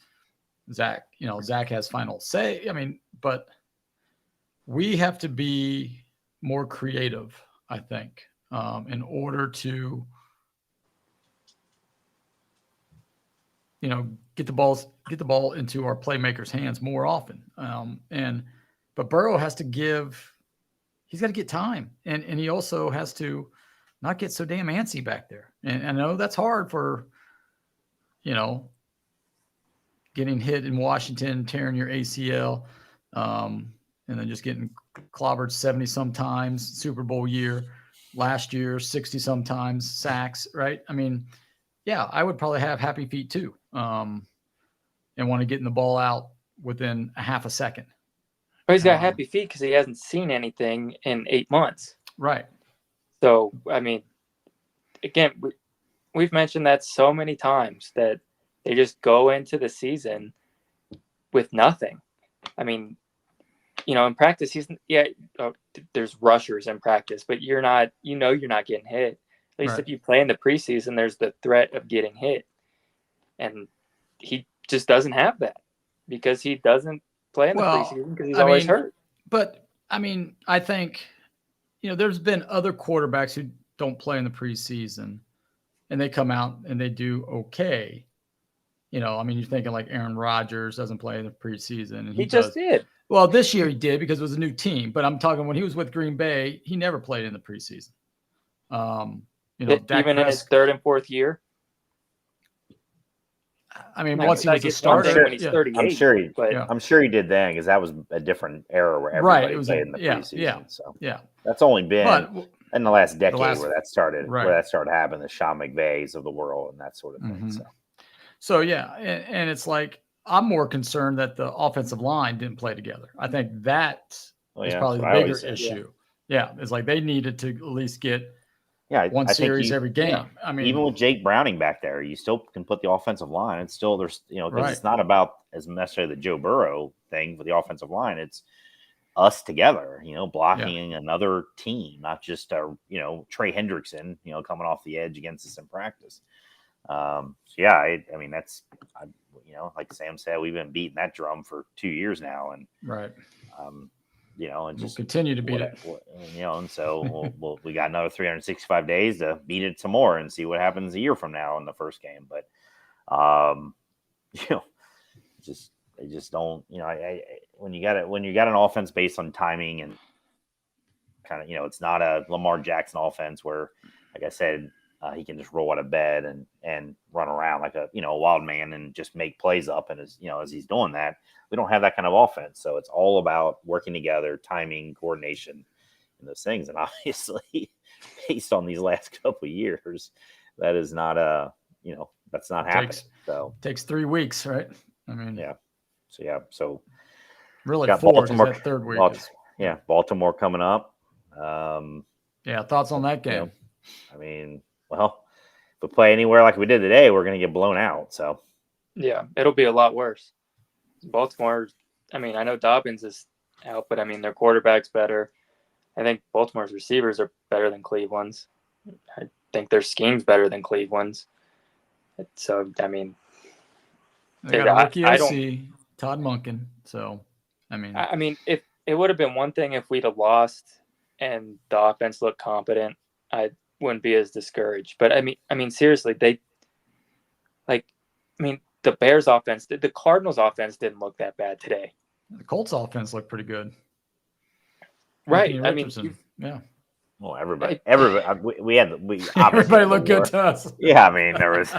Zach? Zach has final say. But we have to be more creative, I think, in order to, get the ball into our playmakers' hands more often. But Burrow has to he's got to get time, and he also has to not get so damn antsy back there. And I know that's hard for, getting hit in Washington, tearing your ACL, and then just getting clobbered 70 sometimes, Super Bowl year, last year, 60 sometimes, sacks, right? I would probably have happy feet too, and want to get the ball out within a half a second.
But he's got happy feet because he hasn't seen anything in 8 months.
Right.
So, again, we've mentioned that so many times that they just go into the season with nothing. In practice, there's rushers in practice, but you're not getting hit. At least if you play in the preseason, there's the threat of getting hit. And he just doesn't have that because he doesn't play in the preseason because he's always hurt.
But, I think, there's been other quarterbacks who don't play in the preseason and they come out and they do okay. You're thinking like Aaron Rodgers doesn't play in the preseason. And
he just did.
Well, this year he did because it was a new team. But I'm talking when he was with Green Bay, he never played in the preseason.
Even in his 3rd and 4th year?
Once he was a starter.
When he's 38.
I'm sure he did then because that was a different era where everybody played in the preseason. So that's only been in the last decade where that started. Where that started happening, the Sean McVays of the world and that sort of thing.
Mm-hmm. So and it's like I'm more concerned that the offensive line didn't play together. I think that is probably the bigger issue. Yeah, it's like they needed to at least get one series every game.
Even with Jake Browning back there, you still can put the offensive line. It's still because it's not about as necessarily the Joe Burrow thing for the offensive line. It's us together, blocking another team, not just Trey Hendrickson, coming off the edge against us in practice. Yeah, I mean, like Sam said, we've been beating that drum for 2 years now, and
right.
And
we'll
just
continue to beat it.
And so we got another 365 days to beat it some more and see what happens a year from now in the first game. But, they just don't. When you got an offense based on timing and kind of, it's not a Lamar Jackson offense where, like I said, he can just roll out of bed and run around like a wild man and just make plays up. And as he's doing that, we don't have that kind of offense. So it's all about working together, timing, coordination, and those things. And obviously, based on these last couple of years, that is not that's not happening. So
takes 3 weeks, right? I mean,
yeah. So
really 4.
Baltimore,
that third week.
Baltimore coming up.
Thoughts on that game?
I mean, well, if we play anywhere like we did today, we're going to get blown out. So,
yeah, it'll be a lot worse. Baltimore, I mean, I know Dobbins is out, but I mean, their quarterback's better. I think Baltimore's receivers are better than Cleveland's. I think their scheme's better than Cleveland's. So, I mean,
they got a rookie OC, Todd Monken. So, I mean,
if it would have been one thing if we'd have lost and the offense looked competent, I wouldn't be as discouraged. But I mean, seriously, the Bears offense, the Cardinals offense didn't look that bad today.
The Colts offense looked pretty good.
Right. I mean,
yeah.
Well, everybody
looked good to us.
Yeah, I mean, there was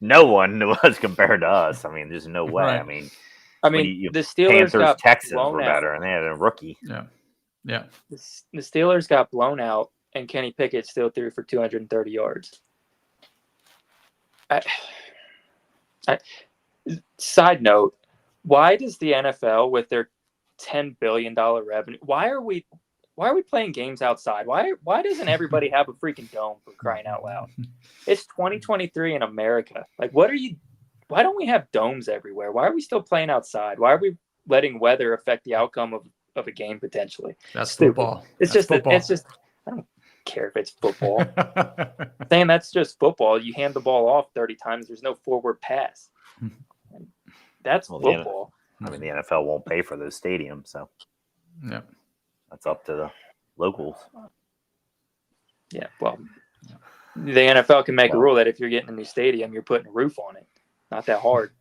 no one was compared to us. I mean, there's no way.
Right.
I mean, the Steelers
Panthers, Texans were better, and they had a rookie.
Yeah.
The Steelers got blown out, and Kenny Pickett still threw for 230 yards. Side note, why does the NFL, with their $10 billion revenue, why are we playing games outside? Why doesn't everybody have a freaking dome, for crying out loud? It's 2023 in America. Why don't we have domes everywhere? Why are we still playing outside? Why are we letting weather affect the outcome of a game potentially?
That's football.
Football. I don't care if it's football. Saying that's just football. You hand the ball off 30 times. There's no forward pass. That's football.
The NFL won't pay for those stadiums, so that's up to the locals.
Yeah, well, the NFL can make a rule that if you're getting a new stadium, you're putting a roof on it. Not that hard.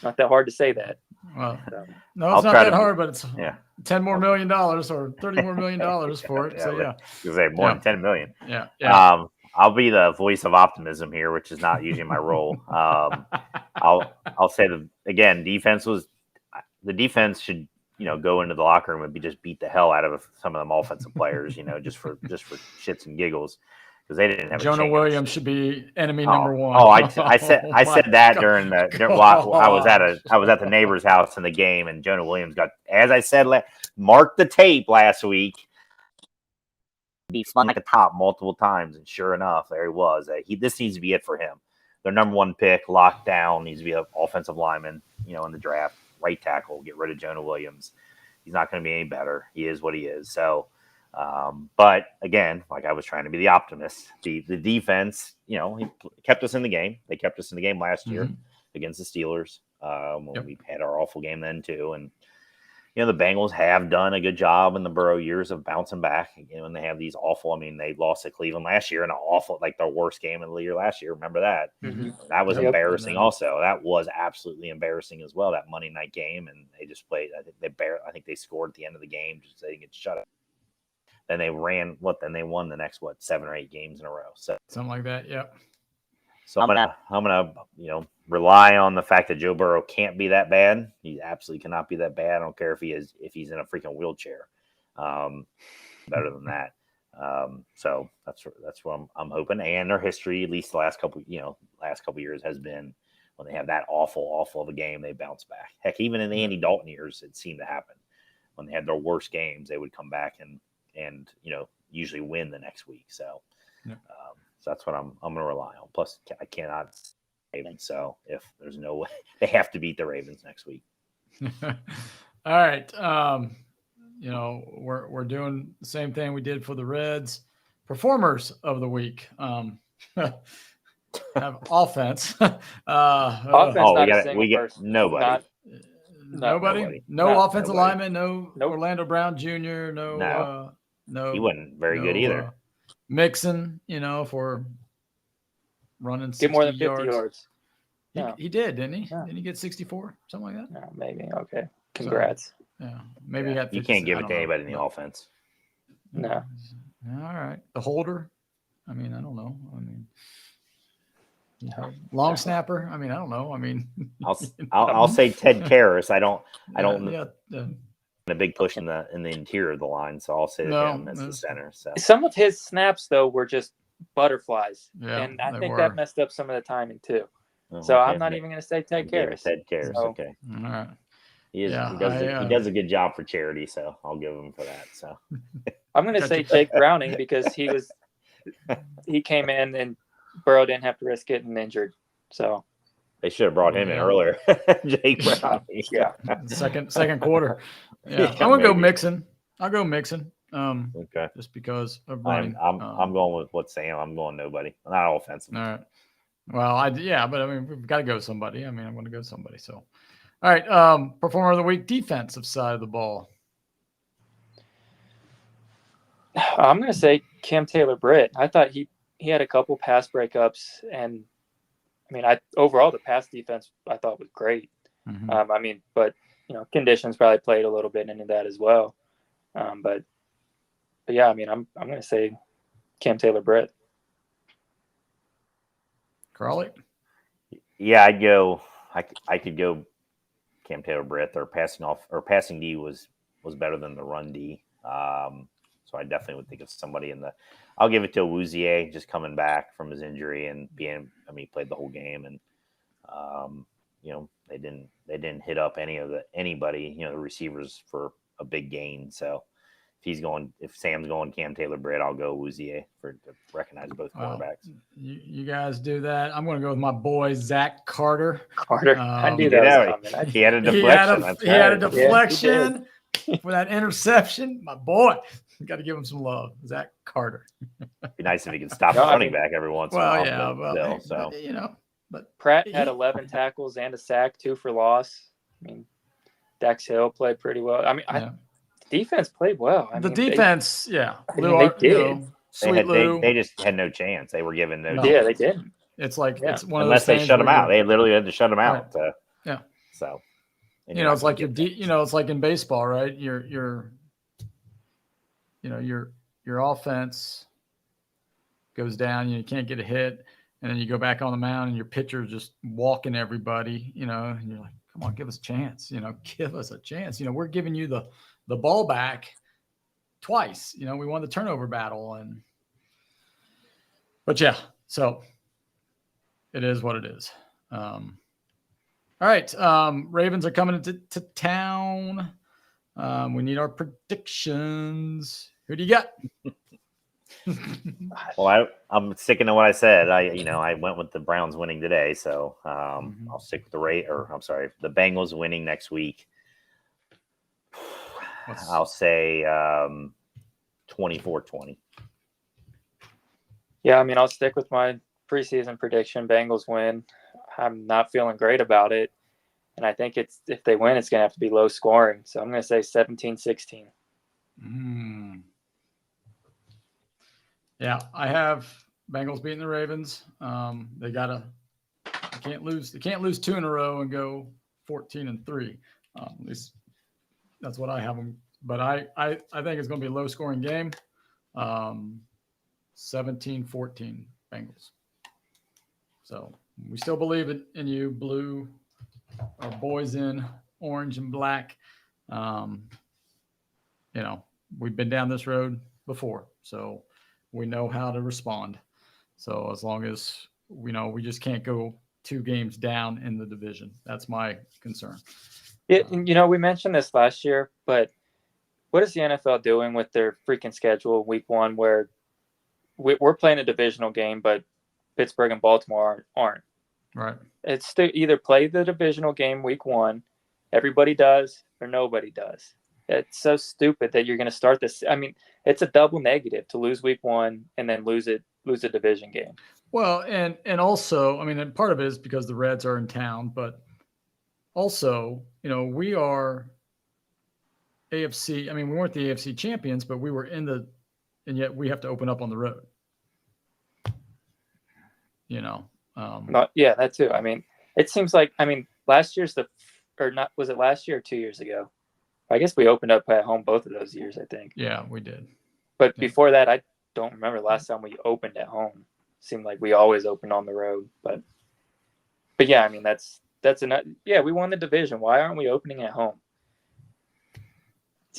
Not that hard to say that.
Well, no, it's not that hard, but it's $10 more million or $30 more million for it. So
more than $10 million.
Yeah.
I'll be the voice of optimism here, which is not usually my role. I'll say the defense should go into the locker room and just beat the hell out of some of them offensive players, just for shits and giggles, because they didn't have
Jonah Williams should be enemy number one.
I said that while I was at the neighbor's house in the game, and Jonah Williams got, as I said, mark the tape last week. He spun like a top multiple times, and sure enough, there he was. This needs to be it for him. Their number one pick, locked down, needs to be an offensive lineman, in the draft, right tackle. Get rid of Jonah Williams. He's not going to be any better. He is what he is. So, but again, like I was trying to be the optimist. The defense, he kept us in the game. They kept us in the game last year against the Steelers. When we had our awful game then too, and the Bengals have done a good job in the Burrow years of bouncing back. When they have these awful, they lost to Cleveland last year in an awful, like their worst game of the year last year. Remember that? Mm-hmm. That was embarrassing. Also, that was absolutely embarrassing as well. That Monday night game, and they just played. I think they scored at the end of the game just so they didn't get shut up. Then they ran. Then they won the next 7 or 8 games in a row. So
something like that. Yep.
So I'm gonna rely on the fact that Joe Burrow can't be that bad. He absolutely cannot be that bad. I don't care if he's in a freaking wheelchair. Better than that. So that's what I'm hoping. And their history, at least the last couple years, has been when they have that awful of a game, they bounce back. Heck, even in the Andy Dalton years, it seemed to happen. When they had their worst games, they would come back and usually win the next week. So. Yeah. So that's what I'm going to rely on. Plus, I cannot Ravens. So if there's no way, they have to beat the Ravens next week.
All right. We're doing the same thing we did for the Reds. Performers of the week. have offense.
Offense,
we get
person.
nobody.
Nobody. No offensive lineman. No Orlando Brown Jr. No.
He wasn't very good either.
Mixon, for running 60
get more than 50 yards.
He did, didn't he?
No.
Didn't he get 64? Something like that?
No, maybe. Okay. Congrats.
So, maybe he got 50.
You can't give it to anybody in the offense.
No.
All right. The holder. I mean, I don't know. I mean, long snapper. I mean, I don't know. I mean,
I'll say Ted Karras. I don't. A big push in the interior of the line, so I'll say him as the center. So
some of his snaps though were just butterflies,
and
I think that messed up some of the timing too. So I'm not even going to say Ted Karras.
Ted Karras, okay.
All right.
He does a good job for charity, so I'll give him for that. So
I'm going to say Jake Browning because he came in and Burrow didn't have to risk getting injured. So
they should have brought him in earlier. Jake Browning.
Yeah.
Second quarter. Yeah. I'm going to go Mixon. I'll go Mixon.
Okay.
Just because of running.
I'm going with what Sam. I'm going nobody. Not offensive.
All right. Well, but I mean, we've got to go somebody. I mean, I'm going to go somebody. So, all right. Performer of the week, defensive side of the ball.
I'm going to say Cam Taylor-Britt. I thought he had a couple pass breakups, and I mean, overall the pass defense I thought was great.
Mm-hmm.
I mean, but conditions probably played a little bit into that as well. But yeah, I mean, I'm going to say Cam Taylor-Britt.
Crawley?
Yeah, I'd go. I could go Cam Taylor-Britt. Their passing D was better than the run D. So I definitely would think of somebody I'll give it to Awuzie, just coming back from his injury and he played the whole game, and they didn't hit up anybody, the receivers for a big gain. So if Sam's going Cam Taylor-Britt, I'll go Awuzie to recognize both cornerbacks.
You guys do that. I'm going to go with my boy Zach Carter.
I knew that was coming.
He had a deflection.
He had a deflection for that interception. My boy, got to give him some love, Zach Carter.
Be nice if he could stop the running back every once in a while.
Yeah,
but Pratt had 11 tackles and a sack, 2 for loss. I mean, Dax Hill played pretty well. I mean, the defense played well.
They did.
They just had no chance. They were given no chance.
Yeah, they didn't.
It's like it's one of
unless
those
they shut them out. They literally had to shut them out.
Yeah.
So,
it's like it's like in baseball, right? Your offense goes down. You can't get a hit, and then you go back on the mound, and your pitcher's just walking everybody. And you're like, come on, give us a chance. Give us a chance. We're giving you the ball back twice. We won the turnover battle, but yeah, so it is what it is. All right. Ravens are coming to town. We need our predictions. Who do you got?
Well, I'm sticking to what I said. I went with the Browns winning today, so I'll stick with the Bengals winning next week. I'll say 24-20.
Yeah, I mean, I'll stick with my preseason prediction. Bengals win. I'm not feeling great about it. And I think if they win, it's going to have to be low scoring. So I'm going to say 17-16.
Yeah, I have Bengals beating the Ravens. They can't lose 2 in a row and go 14-3. At least that's what I have them. But I think it's going to be a low scoring game. 17-14 Bengals. So we still believe in you, blue. Our boys in orange and black. We've been down this road before, so we know how to respond. So as long as we just can't go 2 games down in the division. That's my concern.
We mentioned this last year, but what is the NFL doing with their freaking schedule week 1 where we're playing a divisional game, but Pittsburgh and Baltimore aren't?
Right.
It's to either play the divisional game week 1, everybody does, or nobody does. It's so stupid that you're going to start this. I mean, it's a double negative to lose week 1 and then lose a division game.
Well, and also, I mean, and part of it is because the Reds are in town, but also, we are AFC. I mean, we weren't the AFC champions, but we were and yet we have to open up on the road.
That too. I mean, it seems like, last year's was it last year or 2 years ago? I guess we opened up at home both of those years, I think.
Yeah, we did.
But before that, I don't remember last time we opened at home. Seemed like we always opened on the road, but yeah, I mean that's we won the division. Why aren't we opening at home?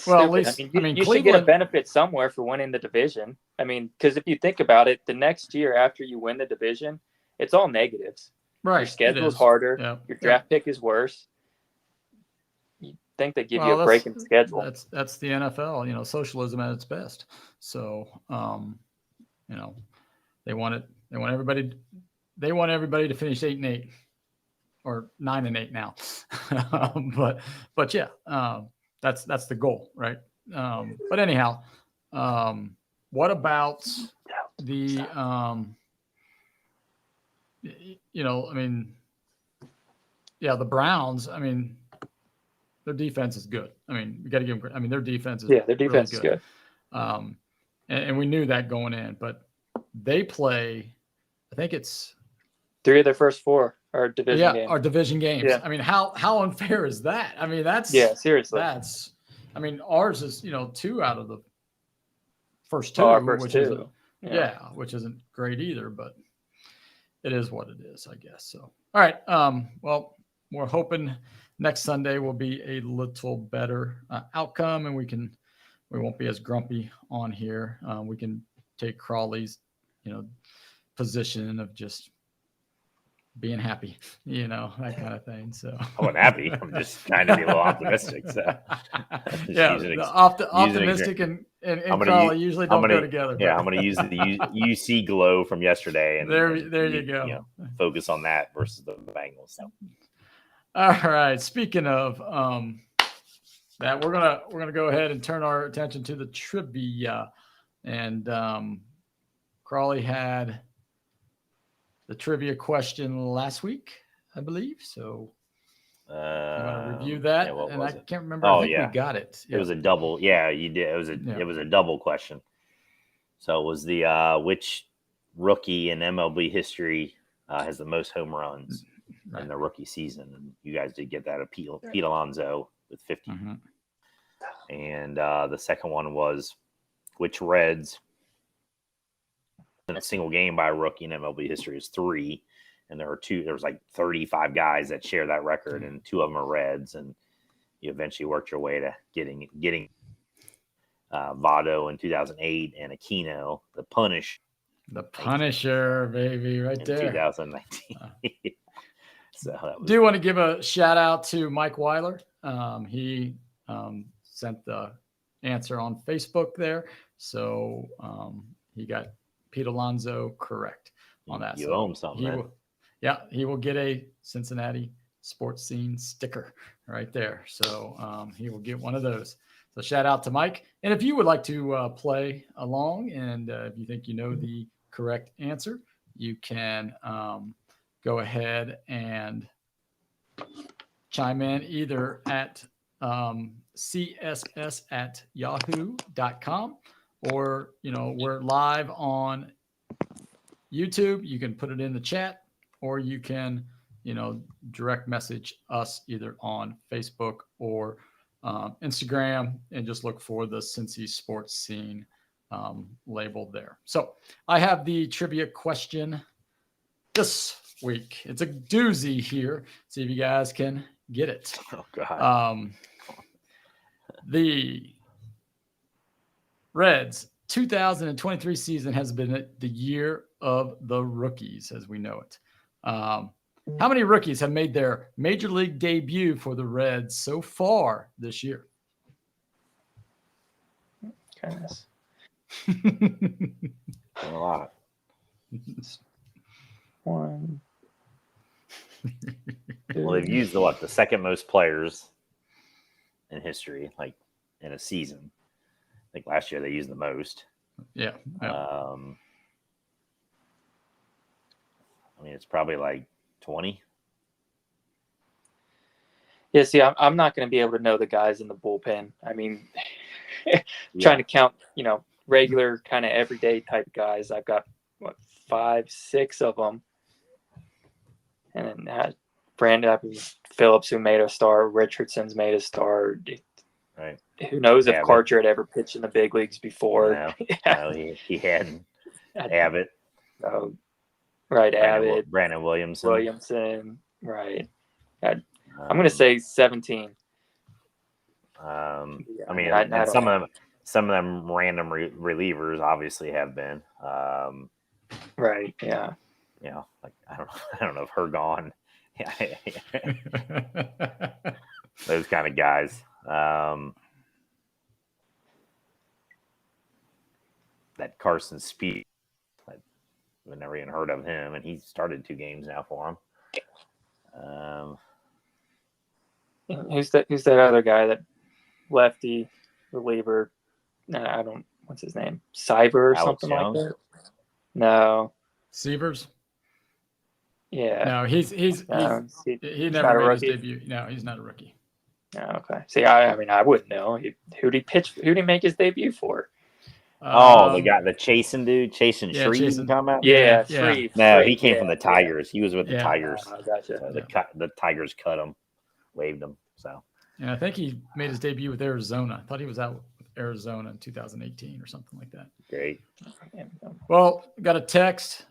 Well, at least
you
Cleveland
should get a benefit somewhere for winning the division. I mean, because if you think about it, the next year after you win the division, it's all negatives.
Right,
your schedule is harder.
Yeah.
Your draft pick is worse. You think they give you a break in the schedule?
That's the NFL. Socialism at its best. So, they want everybody to finish 8-8 or 9-8 now. but yeah, that's the goal, right? But anyhow, what about the the Browns? I mean, their defense is good. I mean, we got to give them. I mean, their defense is
their defense
really good. And we knew that going in, but they play. I think it's
3 of their first 4 are division games.
Are division games.
Yeah.
I mean, how unfair is that? I mean, that's
seriously.
Ours is 2 out of the first 2, which isn't great either, but it is what it is, I guess. So, all right. Well, we're hoping next Sunday will be a little better outcome, and we won't be as grumpy on here. We can take Crawley's, position of just being happy, that kind of thing. So
I wasn't happy. I'm just trying to be a little optimistic. So
optimistic and Crawley usually don't go together.
Yeah, I'm going to use the UC glow from yesterday, and
there you go.
Focus on that versus the Bengals. So.
All right. Speaking of that, we're gonna go ahead and turn our attention to the trivia, and Crawley had the trivia question last week, I believe. So you want to review that?
Yeah,
and I can't remember. I think we got it.
Yeah. It was a double. Yeah, you did. It was a double question. So it was the which rookie in MLB history has the most home runs in the rookie season? And you guys did get that. Pete Alonso with 50. Mm-hmm. And the second one was which Reds in a single game by a rookie in MLB history is 3. And there's like 35 guys that share that record, and 2 of them are Reds. And you eventually worked your way to getting Votto in 2008 and Aquino, the
Punisher, baby, right there.
2019.
Do want to give a shout out to Mike Weiler. He sent the answer on Facebook there. So he got Pete Alonso correct on that.
You owe him something.
He will get a Cincinnati Sports Scene sticker right there. So he will get one of those. So shout out to Mike. And if you would like to play along, and if you think you know the correct answer, you can go ahead and chime in either at css@yahoo.com, or we're live on YouTube. You can put it in the chat, or you can direct message us either on Facebook or Instagram, and just look for the Cincy Sports Scene labeled there. So I have the trivia question this week. It's a doozy here. See if you guys can get it.
Oh God.
The Reds 2023 season has been the year of the rookies as we know it. How many rookies have made their major league debut for the Reds so far this year?
Goodness.
A lot.
1.
Well, they've used the second most players in history, like in a season. I think last year they used the most.
Yeah.
I mean, it's probably like 20.
Yeah, see, I'm not going to be able to know the guys in the bullpen. I mean, trying to count, regular kind of everyday type guys. I've got, 5, 6 of them. And then Brandon Phillips, who made a star. Richardson's made a star.
Right.
Who knows if Carter had ever pitched in the big leagues before?
No, he hadn't. Abbott.
Oh, right, Abbott.
Brandon
Williamson. Right. I'm going to say 17.
I mean, and some of them random relievers obviously have been.
Right. Yeah.
Like I don't know if Hergon. Those kind of guys. That Carson Speed, I've never even heard of him, and he started 2 games now for him.
Who's that other guy, that lefty reliever? What's his name? Cyber or
Alex
something
Jones?
like that? No.
Sievers?
Yeah.
No, he never made his debut. No, he's not a rookie.
Oh, okay. See, I wouldn't know. Who'd he make his debut for?
The Chasen dude, Chasen Shreve, you talking about?
Yeah, Shreve.
No, he came from the Tigers. He was with the Tigers.
Gotcha.
So the Tigers cut him, waived him. So.
And I think he made his debut with Arizona. I thought he was out with Arizona in 2018 or something like that.
Great.
Well, got a text.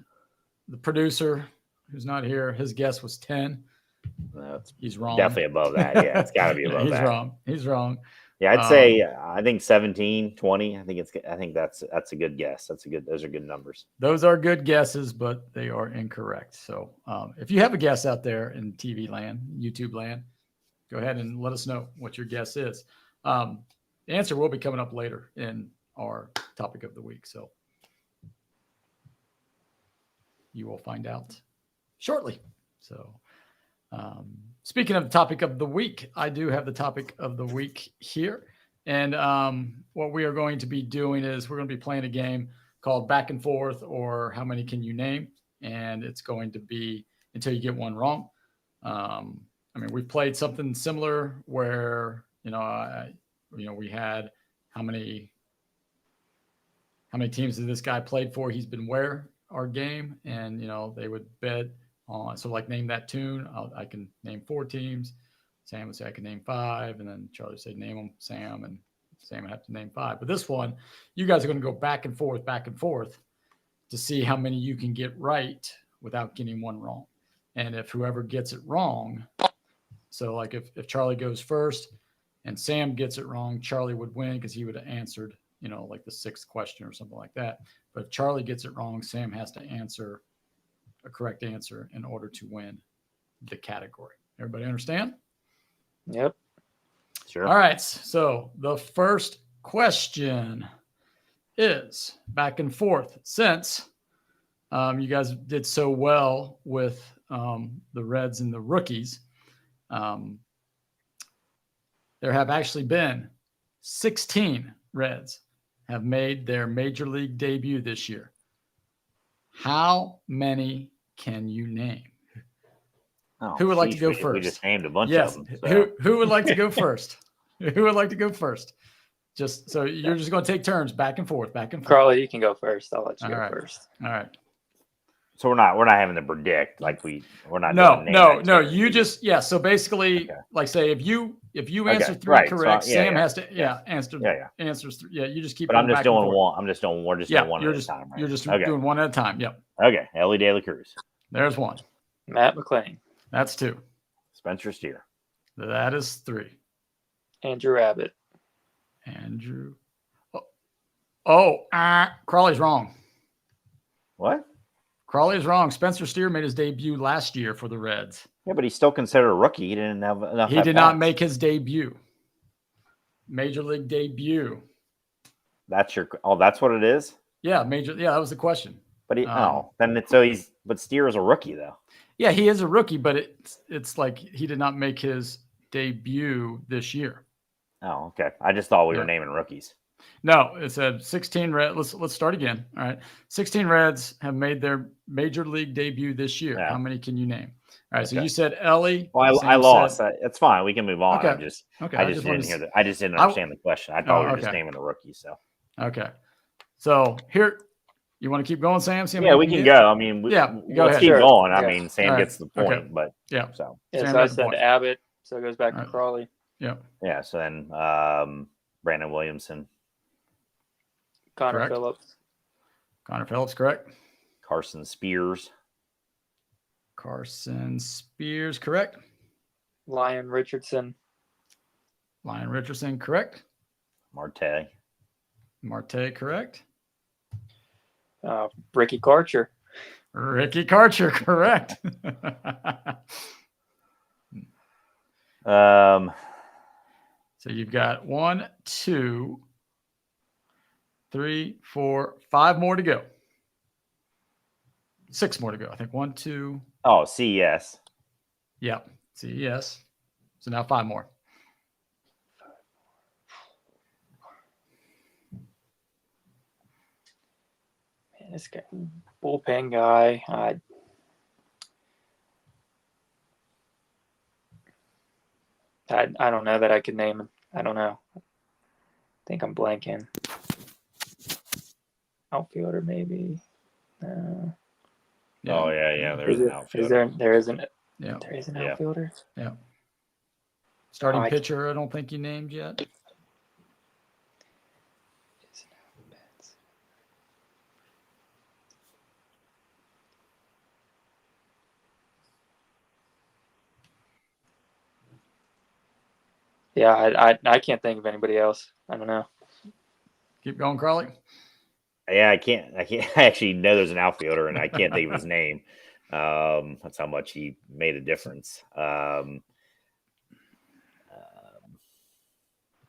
The producer, who's not here, his guess was 10.
No,
he's wrong.
Definitely above that. Yeah, it's got to be above that.
He's wrong.
Yeah, I'd say I think 17, 20. I think that's a good guess. Those are good numbers.
Those are good guesses, but they are incorrect. So if you have a guess out there in TV land, YouTube land, go ahead and let us know what your guess is. The answer will be coming up later in our topic of the week. So you will find out shortly. So speaking of the topic of the week, I do have the topic of the week here. And what we are going to be doing is we're going to be playing a game called Back and Forth, or How Many Can You Name? And it's going to be until you get one wrong. We've played something similar where, we had how many teams has this guy played for? He's been where our game, and, they would bet on, so like name that tune. I can name 4 teams. Sam would say I can name 5, and then Charlie would say name them, Sam, and Sam would have to name 5. But this one, you guys are going to go back and forth to see how many you can get right without getting one wrong. And if whoever gets it wrong, so like if Charlie goes first and Sam gets it wrong, Charlie would win because he would have answered, like the 6th question or something like that. But if Charlie gets it wrong, Sam has to answer a correct answer in order to win the category. Everybody understand?
Yep.
Sure.
All right. So the first question is back and forth. Since you guys did so well with the Reds and the rookies, there have actually been 16 Reds have made their major league debut this year. How many can you name? Who would like to go first?
We just named a bunch of them.
So. Who would like to go first? Who would like to go first? Just so you're just going to take turns back and forth.
Carly, you can go first. I'll let you go first.
All right.
So we're not having to predict we're not.
No. You just So basically, like say if you answer 3 correct, so, Sam has to answers 3. Yeah, you just keep.
But I'm just doing one. We're just doing one at a time. Right?
You're just doing one at a time. Yep.
Okay. Ellie De La Cruz.
There's 1.
Matt McClain.
That's 2.
Spencer Steer.
That is 3.
Andrew Abbott.
Andrew. Crawley's wrong.
What?
Crawley's wrong. Spencer Steer made his debut last year for the Reds.
Yeah, but he's still considered a rookie. He didn't have enough.
He did not make his debut. Major league debut.
That's what it is?
Yeah, that was the question.
But but Steer is a rookie though.
Yeah, he is a rookie, but it's like he did not make his debut this year.
Oh, okay. I just thought we were naming rookies.
No, it said 16 Reds. Let's start again. All right. 16 Reds have made their major league debut this year.
Yeah.
How many can you name? All right.
Okay.
So you said Ellie.
Well, I lost. It's fine. We can move on.
Okay.
I just didn't hear that. I just didn't understand the question. I thought we were just naming the rookies. So.
Okay. So here, you want to keep going, Sam?
Yeah, we can go. I mean,
go
let's
ahead.
keep going.
Yeah.
I mean, Sam gets the point, but
yeah.
So
I said Abbott, so it goes back to Crawley.
Yeah.
Yeah. So then Brandon Williamson,
Connor Phillips.
Connor Phillips, correct.
Carson Spears,
correct.
Lyon Richardson,
correct.
Marte,
correct.
Ricky Karcher,
correct. So you've got 1, 2, 3, 4, 5 more to go. 6 more to go. I think 1, 2.
Oh, CES.
Yeah, CES. So now 5 more.
Man, this guy, bullpen guy. I don't know that I could name him. I don't know. I think I'm blanking. Outfielder, maybe.
Oh yeah. There's an outfielder.
There is an
Yeah.
outfielder.
Yeah. Starting pitcher, I don't think you named yet.
Yeah, I can't think of anybody else. I don't know.
Keep going, Crawley.
Yeah, I can't. I actually know there's an outfielder, and I can't think of his name. That's how much he made a difference. Yeah,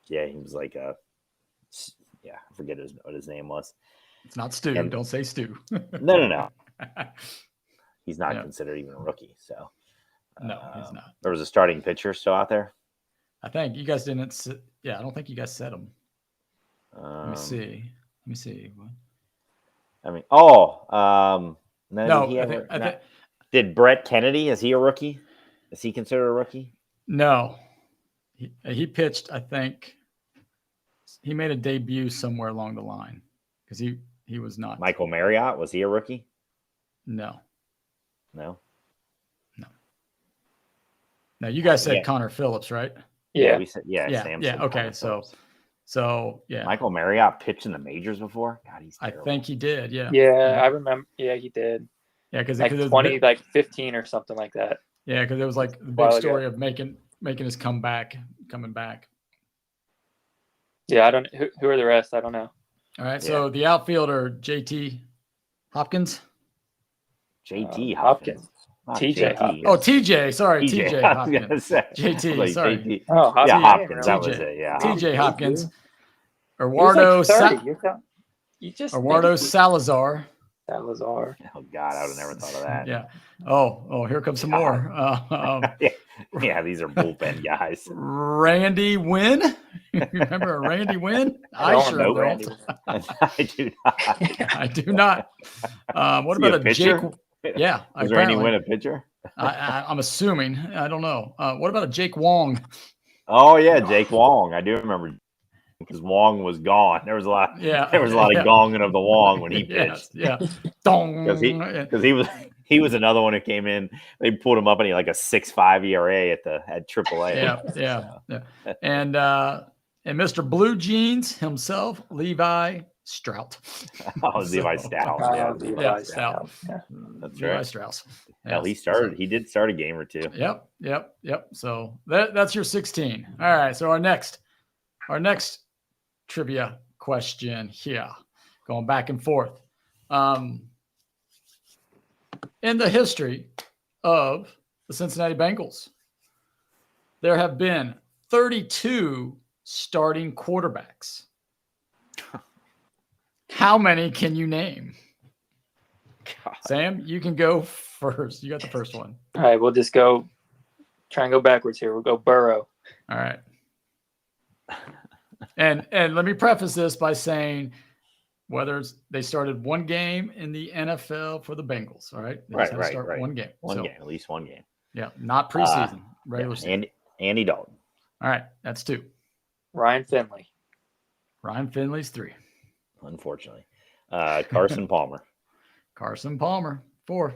he was like I forget what his name was.
It's not Stu. Don't say Stu.
No. He's not considered even a rookie. So
no, he's not.
There was a starting pitcher still out there.
I think you guys didn't. Yeah, I don't think you guys said him. Let me see. I mean,
no. Did Brett Kennedy? Is he a rookie? Is he considered a rookie?
No, he pitched. I think he made a debut somewhere along the line because he was not.
Michael Marriott, was he a rookie?
No.
No.
Now you guys said Connor Phillips, right?
Yeah, we said
Sam said okay, so yeah.
Michael Marriott pitched in the majors before. God, he's terrible.
I think he did. Yeah.
Yeah, I remember. Yeah, he did.
Yeah, because
like 20, like 15 or something like that.
Yeah, because it was like the big story of making his coming back.
Yeah, I don't. Who are the rest? I don't know.
All right, so the outfielder JT Hopkins.
JT Hopkins.
TJ Hopkins.
Oh, TJ. Sorry, TJ Hopkins. JT. Sorry.
JT. Oh, Hopkins. Yeah, Hopkins. That was it. Yeah.
TJ Hopkins. Eduardo Salazar.
Salazar.
Oh God, I would have never thought of that.
Yeah. Oh, here comes some more.
Yeah, these are bullpen guys.
Randy Wynn. Remember Randy Wynn? I sure
know
don't.
I do not.
I do not. What about a Jake? Yeah.
Was Randy Wynn a pitcher?
I'm assuming. I don't know. What about a Jake Wong?
Oh yeah, Jake Wong. I do remember because Wong was gone. There was a lot. There was a lot of gonging of the Wong when he pitched.
Yeah. Because
he was another one who came in. They pulled him up and he like a 6.5 ERA at AAA.
Yeah. And Mr. Blue Jeans himself, Levi Strout.
Oh, Levi Strauss.
Yeah, Strout.
Yeah. That's
Levi
right.
Strauss.
Hell, he did start a game or two.
Yep. So that's your 16. All right. So our next trivia question here, going back and forth. In the history of the Cincinnati Bengals, there have been 32 starting quarterbacks. How many can you name? God. Sam, you can go first. You got the first one.
All right, we'll just try and go backwards here. We'll go Burrow.
All right. And let me preface this by saying whether they started one game in the NFL for the Bengals, all right? They just had to start one game.
One game, at least one game.
Yeah, not preseason, regular season.
Andy Dalton.
All right, that's 2.
Ryan Finley.
Ryan Finley's 3.
Unfortunately. Carson Palmer.
Carson Palmer, 4.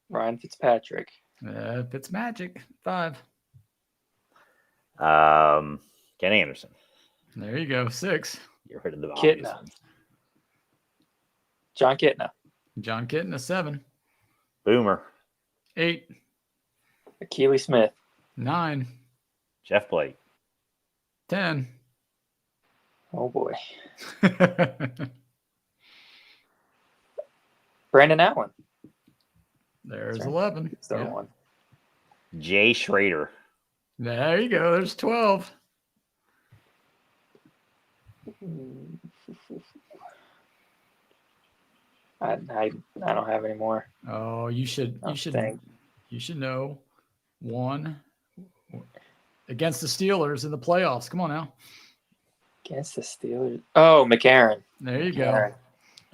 Ryan Fitzpatrick.
Fitzmagic, 5.
Ken Anderson.
There you go, 6.
Get rid of the
Kitna. John Kitna.
John Kitna, 7.
Boomer.
8.
Akili Smith.
9.
Jeff Blake.
10.
Oh boy. Brandon Allen.
There's 11.
Start one.
Jay Schrader.
There you go. There's 12.
I don't have any more.
Oh, you should know. 1 against the Steelers in the playoffs. Come on now.
Against the Steelers. Oh, McCarron.
There you go.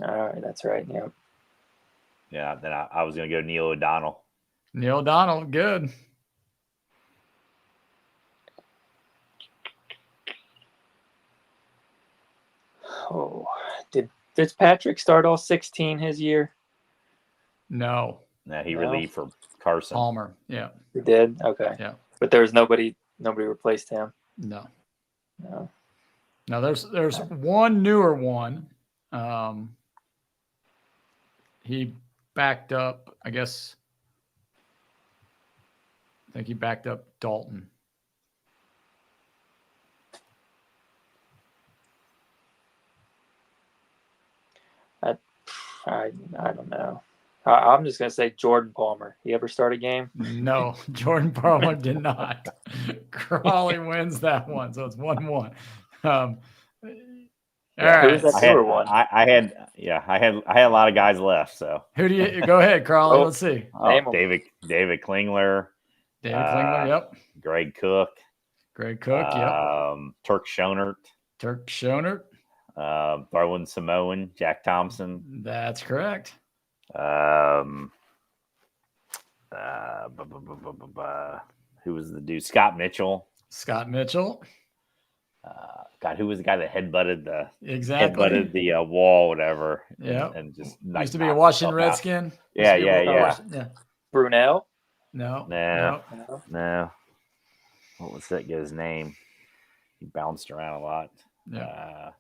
All right, that's right. Yep.
Yeah, then I was going to go Neil O'Donnell.
Neil O'Donnell, good.
Oh, did Fitzpatrick start all 16 his year?
No.
No, he relieved for Carson
Palmer. Yeah.
He did? Okay.
Yeah.
But there was nobody replaced him.
No.
No.
Now there's one newer one. He backed up, I guess. I think he backed up Dalton.
I don't know. I'm just going to say Jordan Palmer. He ever start a game?
No, Jordan Palmer did not. Crawley wins that one, so it's 1-1. All right.
Who's that newer one?
I had a lot of guys left. So
who do you go ahead, Crawley? Let's see.
David Klingler.
David Klingler, yep.
Greg Cook.
Yep.
Turk Schonert. Darwin Samoan, Jack Thompson.
That's correct.
Who was the dude? Scott Mitchell. God, who was the guy that headbutted the wall, whatever?
Yeah,
and just
used to be a Washington Redskin.
Yeah.
Brunel.
No.
What was that guy's name? He bounced around a lot.
Yeah.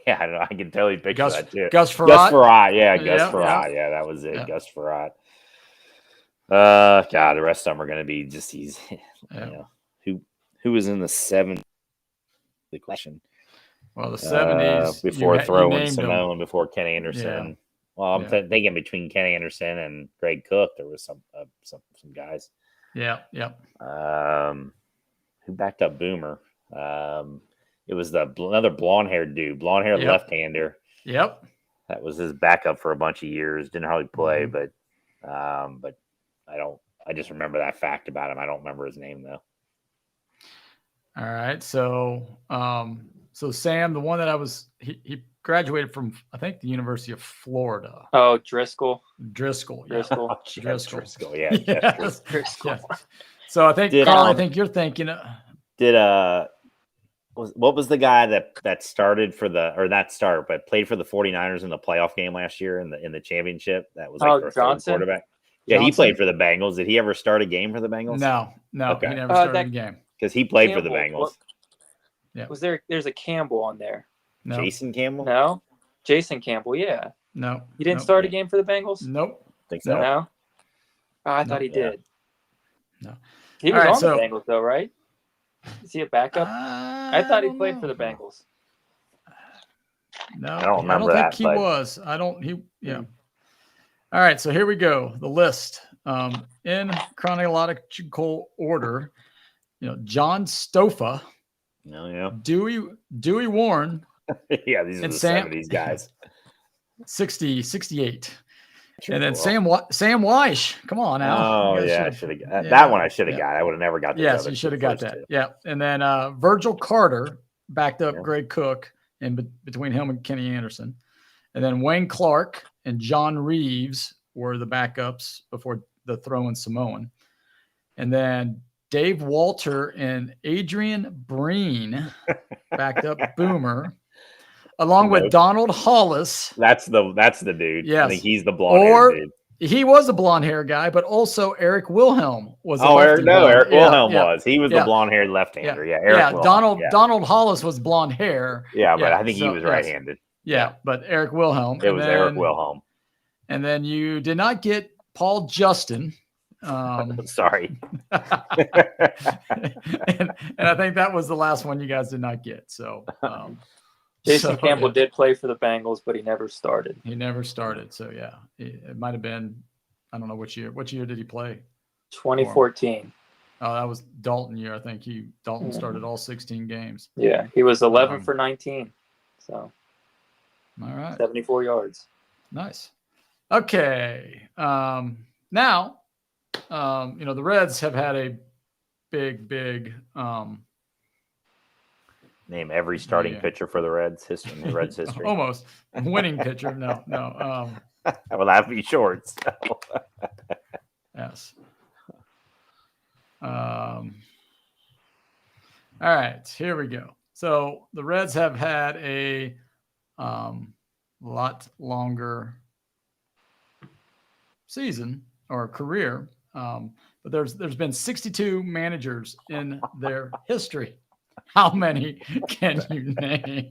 Yeah, I don't know. I can totally picture that too.
Gus Farrat.
Gus Farrat. Yeah, that was it.
Yeah.
Gus Farrat. God, the rest of them are going to be just these.
Yeah.
Who was in the 70s? The question.
Well, the 70s
before throwing Simone, before Ken Anderson.
Yeah.
Well, I'm thinking between Ken Anderson and Greg Cook, there was some guys.
Yeah.
Who backed up Boomer? It was another blonde-haired dude, blonde-haired left-hander.
Yep.
That was his backup for a bunch of years. Didn't hardly play, but I just remember that fact about him. I don't remember his name though.
All right. So Sam, the one that he graduated from, I think, the University of Florida.
Oh, Driscoll.
Yeah.
Driscoll. Yeah.
Driscoll.
Yes. So I think, Carl, I think you're thinking.
What was the guy that started but played for the 49ers in the playoff game last year in the championship? That was like their third quarterback. Yeah, Johnson. He played for the Bengals. Did he ever start a game for the Bengals?
No,
okay.
He never started a game.
Because he played for the Bengals.
Yeah.
There's a Campbell on there?
No.
Jason Campbell?
No. Jason Campbell, yeah.
No.
He didn't start a game for the Bengals?
Nope.
Think so.
No. Oh, I thought he did.
No.
He was on the Bengals though, right? Is he a backup? I thought he played for the Bengals.
No,
I don't remember
think he was. All right, so here we go. The list in chronological order. John Stofa.
No, yeah.
Dewey Warren.
Yeah, these are the 70s guys.
68. And then Sam Weish. Come on now.
Oh yeah, I should have got that one. I should have got. I would have never got.
Yes, you should have got that. Two. Yeah, and then Virgil Carter backed up Greg Cook in between him and Kenny Anderson, and then Wayne Clark and John Reeves were the backups before the throwing Samoan, and then Dave Walter and Adrian Breen backed up Boomer. Along with Donald Hollis.
That's the dude.
Yes.
I think he's the blonde-haired dude.
He was a blonde hair guy, but also Eric Wilhelm was.
Eric Wilhelm was. He was the blonde-haired left-hander. Yeah, Eric
Wilhelm. Donald Hollis was blonde hair.
Yeah, but I think he was right-handed.
Yeah, but Eric Wilhelm.
It was Eric Wilhelm.
And then you did not get Paul Justin.
Sorry.
and I think that was the last one you guys did not get. So.
Jason Campbell did play for the Bengals, but he never started.
So yeah, it might have been. I don't know which year. Which year did he play?
2014.
Oh, that was Dalton year. I think Dalton started all 16 games.
Yeah, he was 11 for 19. So,
all right,
74 yards.
Nice. Okay. Now, the Reds have had a big.
Name every starting pitcher for the Reds history. In the Reds history.
Almost winning pitcher. No.
Well, that'd be short. So.
Yes. All right, here we go. So the Reds have had a lot longer season or career, but there's been 62 managers in their history. How many can you name?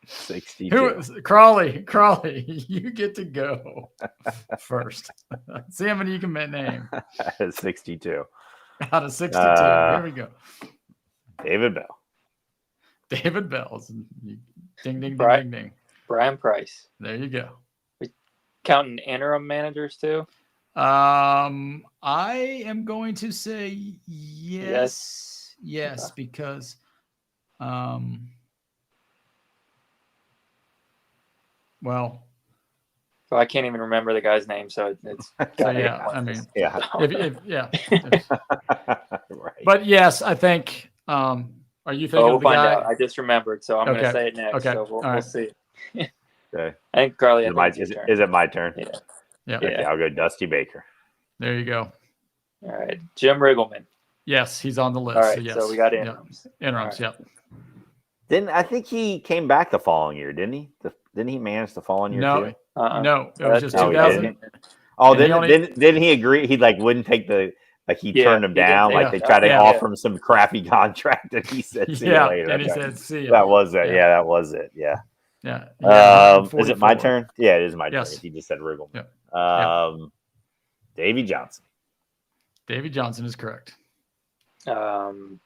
62.
Crawley, you get to go first. See how many you can name.
62.
Out of 62. Here we go.
David Bell.
David Bell. Ding, ding, ding, ding.
Brian Price.
There you go.
We counting interim managers too?
I am going to say yes, because,
well, I can't even remember the guy's name, so it's.
Right. But yes, I think. Are you thinking
we'll
of the
find
guy?
out. I just remembered, so I'm going to say it next.
Okay.
So we'll see.
Okay.
I think Carly.
Is it my turn?
Yeah.
Yeah.
Okay, I'll go Dusty Baker.
There you go.
All right, Jim Riggleman.
Yes, he's on the list.
All right, so we got interims.
Interims,
right.
I think he came back the following year, didn't he? Didn't he manage the following year too?
No, it was just 2000.
Didn't he agree? He wouldn't take the he turned him down. They tried to offer him some crappy contract, and he said, "See you later."
And he said, "See you."
That was it. Yeah, that was it. Yeah.
Yeah.
Is it my turn? Yeah, it is my turn. He just said Riggleman.
Yeah.
Davy Johnson.
Davy Johnson is correct.
Nairn.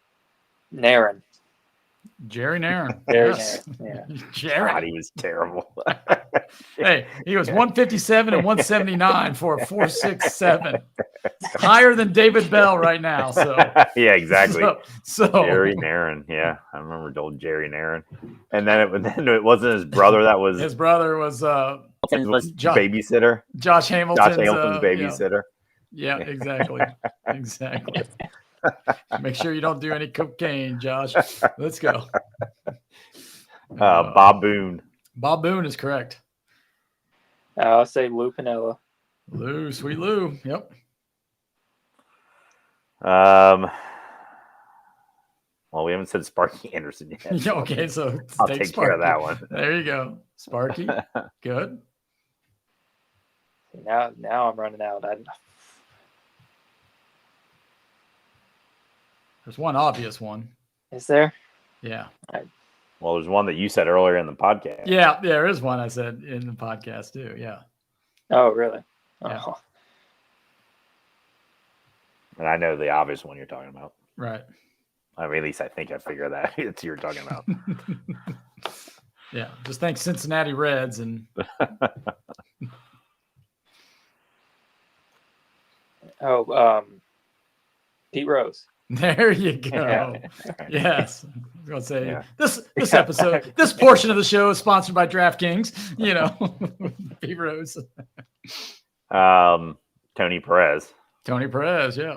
Jerry Nairn.
Jerry.
God, he was terrible.
Hey, he was 157 and 179 for a 4.67. Higher than David Bell right now. So
yeah, exactly.
So
Jerry Nairn. Yeah, I remember old Jerry Nairn. And then it wasn't his brother. That was
his brother was
babysitter.
Josh Hamilton's
babysitter.
Yeah, exactly. Exactly. Make sure you don't do any cocaine, Josh. Let's go.
Bob Boone.
Bob Boone is correct.
I'll say Lou Piniella.
Sweet Lou. Yep.
Well, we haven't said Sparky Anderson yet.
Okay, so
I'll take care of that one.
There you go. Sparky. Good.
Now I'm running out.
There's one obvious one.
Is there?
Yeah.
Well, there's one that you said earlier in the podcast.
Yeah, there is one I said in the podcast too. Yeah.
Oh, really?
Yeah.
Oh.
And I know the obvious one you're talking about.
Right.
I mean, at least I think I figured that it's you're talking about.
Yeah. Just think Cincinnati Reds and.
Pete Rose.
There you go. Yes. gonna say this episode, this portion of the show is sponsored by DraftKings. Pete Rose.
Tony Perez.
Tony Perez, yeah.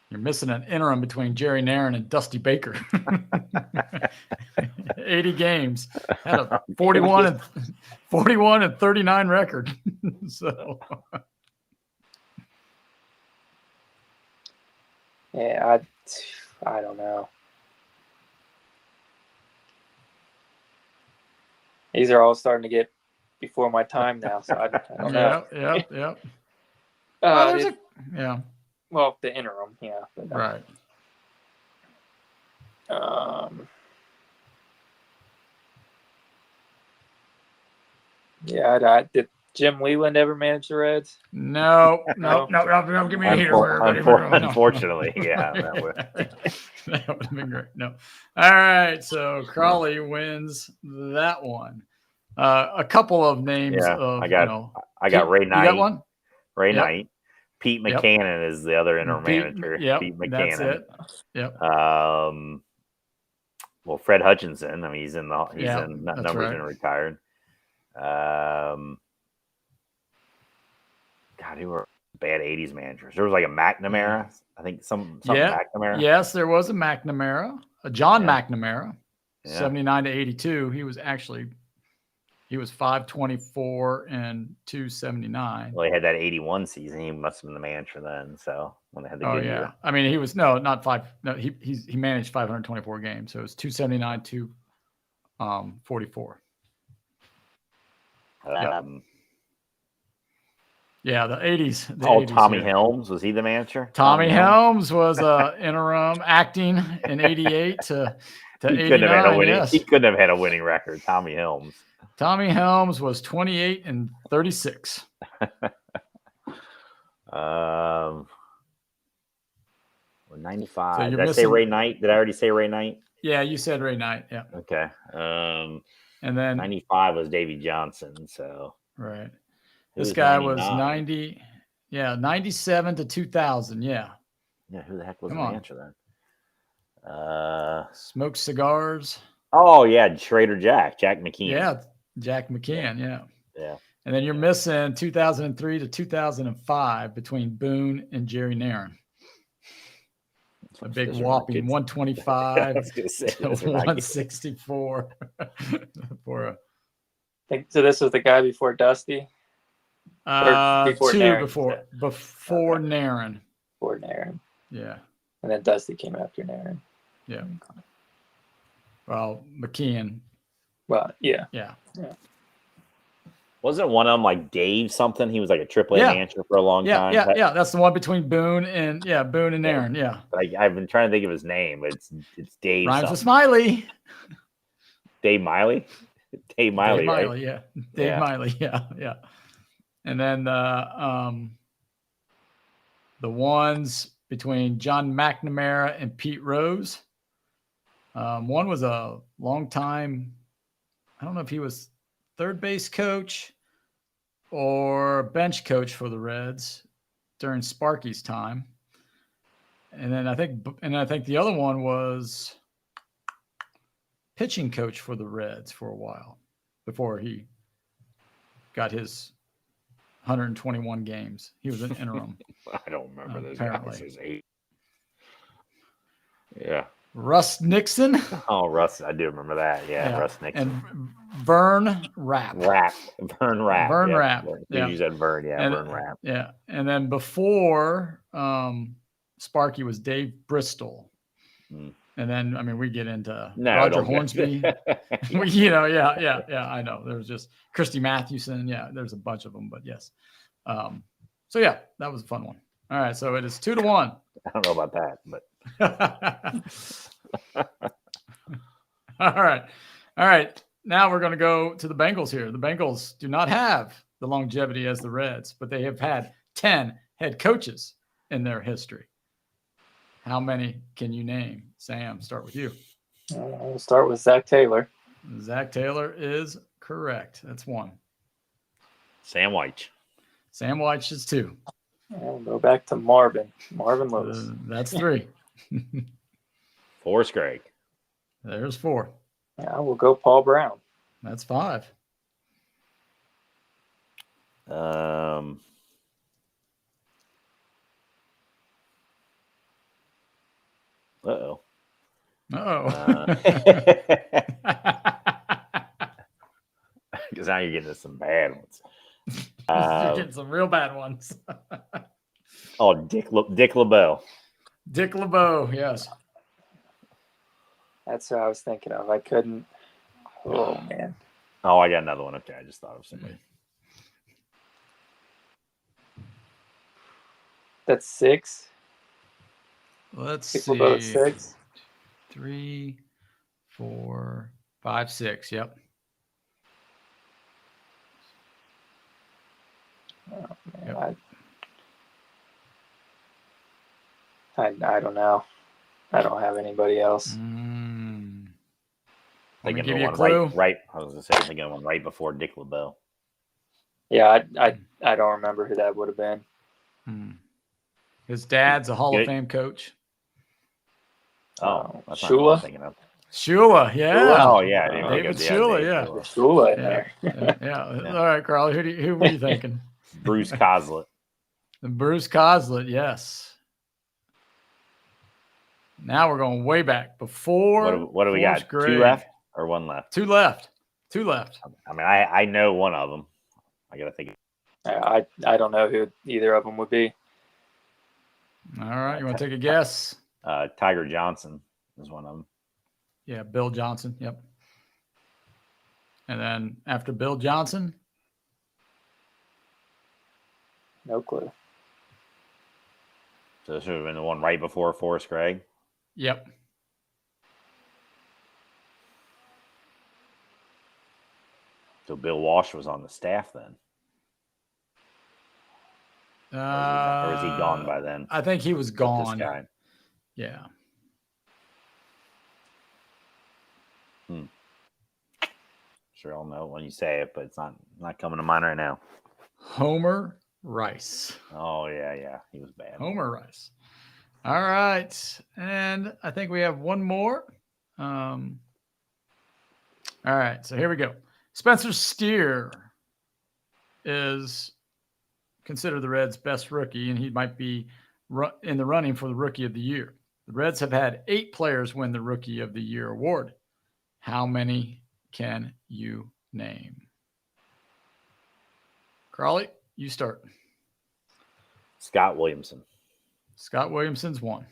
You're missing an interim between Jerry Nairn and Dusty Baker. 80 games. Had a 41 and 39 record. So
yeah, I don't know. These are all starting to get before my time now, so I don't know.
Yeah.
Well, the interim, yeah.
Right.
Did Jim Leland ever manage the Reds?
No. Don't give me a heater.
Unfortunately, yeah.
That would have been great. No. All right, so Crawley wins that one. A couple of names.
Yeah, I got Ray Knight.
You got one?
Ray Knight. Pete McCannon is the other interim manager.
Pete McCannon. That's it. Yep.
Well, Fred Hutchinson. I mean, he's in numbers
right.
and retired. God, who were bad '80s managers? There was like a McNamara. I think some McNamara.
Yes, there was a McNamara. John McNamara, 79 to 82. He was 524 and 279.
Well, he had that 81 season. He must have been the manager then. So when they had the good year.
I mean, he was not five. No, he managed 524 games. So it was 279 to 44. Yeah, the 80s.
Tommy Helms, was he the manager?
Tommy Helms was interim acting in 88 to 89.
He couldn't have had a winning record. Tommy Helms.
Tommy Helms was 28 and 36.
95. So did I say Ray Knight? Did I already say Ray Knight?
Yeah, you said Ray Knight. Yeah.
Okay.
And then
95 was Davy Johnson. So
right. This guy was 97 to 2000. Yeah.
Yeah. Who the heck was the manager then?
Smoked cigars.
Oh yeah, Jack McKeon.
Yeah, Jack McKeon. Yeah. And then you're
Yeah.
missing 2003 to 2005 between Boone and Jerry Nairn. A big whopping 125 to 164 for a.
So this was the guy before Dusty.
Before
Nairn,
before Nairn.
Before Nairn.
Yeah.
And then Dusty came after Nairn.
Yeah. Well, McKeon.
Well, yeah.
Wasn't one of them like Dave something? He was like a AAA manager for a long time.
Yeah. That's the one between Boone and Nairn. Yeah.
I've been trying to think of his name, but it's Dave.
Rhymes with Smiley.
Dave Miley. Dave Miley, right?
Yeah. Dave Miley. Yeah. And then the ones between John McNamara and Pete Rose. One was a long time. I don't know if he was third base coach or bench coach for the Reds during Sparky's time. And then I think the other one was pitching coach for the Reds for a while before he got his 121 games. He was an interim.
I don't remember those
apparently.
guys. Yeah.
Russ Nixon.
Oh, Russ. I do remember that. Yeah. Russ Nixon.
And Vern Rapp.
Vern Rapp.
Yeah.
You said Vern. Yeah, Vern Rapp.
Yeah. And then before Sparky was Dave Bristol. And then, I mean, we get into Roger Hornsby. I know. There's just Christy Mathewson. Yeah, there's a bunch of them, but yes. So, yeah, that was a fun one. All right, so it is 2-1.
I don't know about that, but.
All right. Now we're going to go to the Bengals here. The Bengals do not have the longevity as the Reds, but they have had 10 head coaches in their history. How many can you name? Sam, start with you.
We'll start with Zach Taylor.
Zach Taylor is correct. That's one.
Sam White.
Sam White is 2.
We'll go back to Marvin Lewis.
That's 3.
Forrest Gregg.
There's 4.
Yeah, we'll go Paul Brown.
That's 5.
Uh-oh. Because now you're getting to some bad ones.
You're getting some real bad ones.
Dick LeBeau.
Dick LeBeau, yes.
That's what I was thinking of. I couldn't. Oh, man.
Oh, I got another one. Okay, I just thought of somebody.
That's 6.
Let's
Dick
see.
LeBeau 6.
3, 4, 5, 6. Yep.
Oh, man.
Yep.
I don't know. I don't have anybody else.
Let me give you a clue.
Right. I was going to say, thinking of one right before Dick LeBeau.
Yeah, I don't remember who that would have been.
His dad's a Hall of Fame coach.
Oh, that's not what I'm thinking of.
Shula, yeah.
Oh, yeah.
David Shula, yeah.
Shula in there.
Yeah. All right, Carly, who were you thinking?
Bruce Coslett.
Bruce Coslett, yes. Now we're going way back before.
What do we got?
Grade.
2 left or 1 left?
2 left. 2 left.
I mean, I know one of them. I got to think.
I don't know who either of them would be.
All right. You want to take a guess?
Tiger Johnson is one of them.
Yeah, Bill Johnson. Yep. And then after Bill Johnson?
No clue.
So this should have been the one right before Forrest Gregg?
Yep.
So Bill Walsh was on the staff then? Or was he gone by then?
I think he was gone.
This guy.
Yeah.
Sure, I'll know when you say it, but it's not coming to mind right now.
Homer Rice.
Oh, yeah. He was bad.
Homer Rice. All right. And I think we have one more. All right. So here we go. Spencer Steer is considered the Reds' best rookie, and he might be in the running for the Rookie of the Year. The Reds have had 8 players win the Rookie of the Year award. How many can you name? Crawley, you start.
Scott Williamson.
Scott Williamson's 1.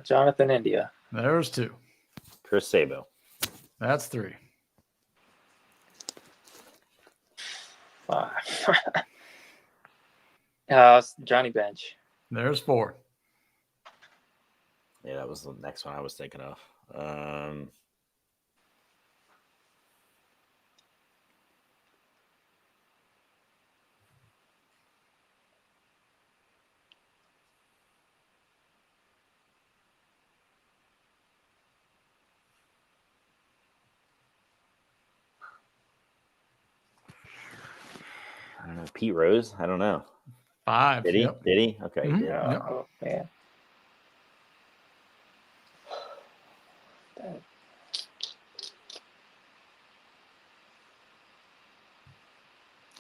Jonathon India.
There's 2.
Chris Sabo.
That's 3.
5. Johnny Bench.
There's 4.
Yeah, that was the next one I was thinking of. I don't know. Pete Rose? I don't know.
5.
Did he?
Yep.
Did he? Okay.
Mm-hmm.
Yeah.
Oh, man.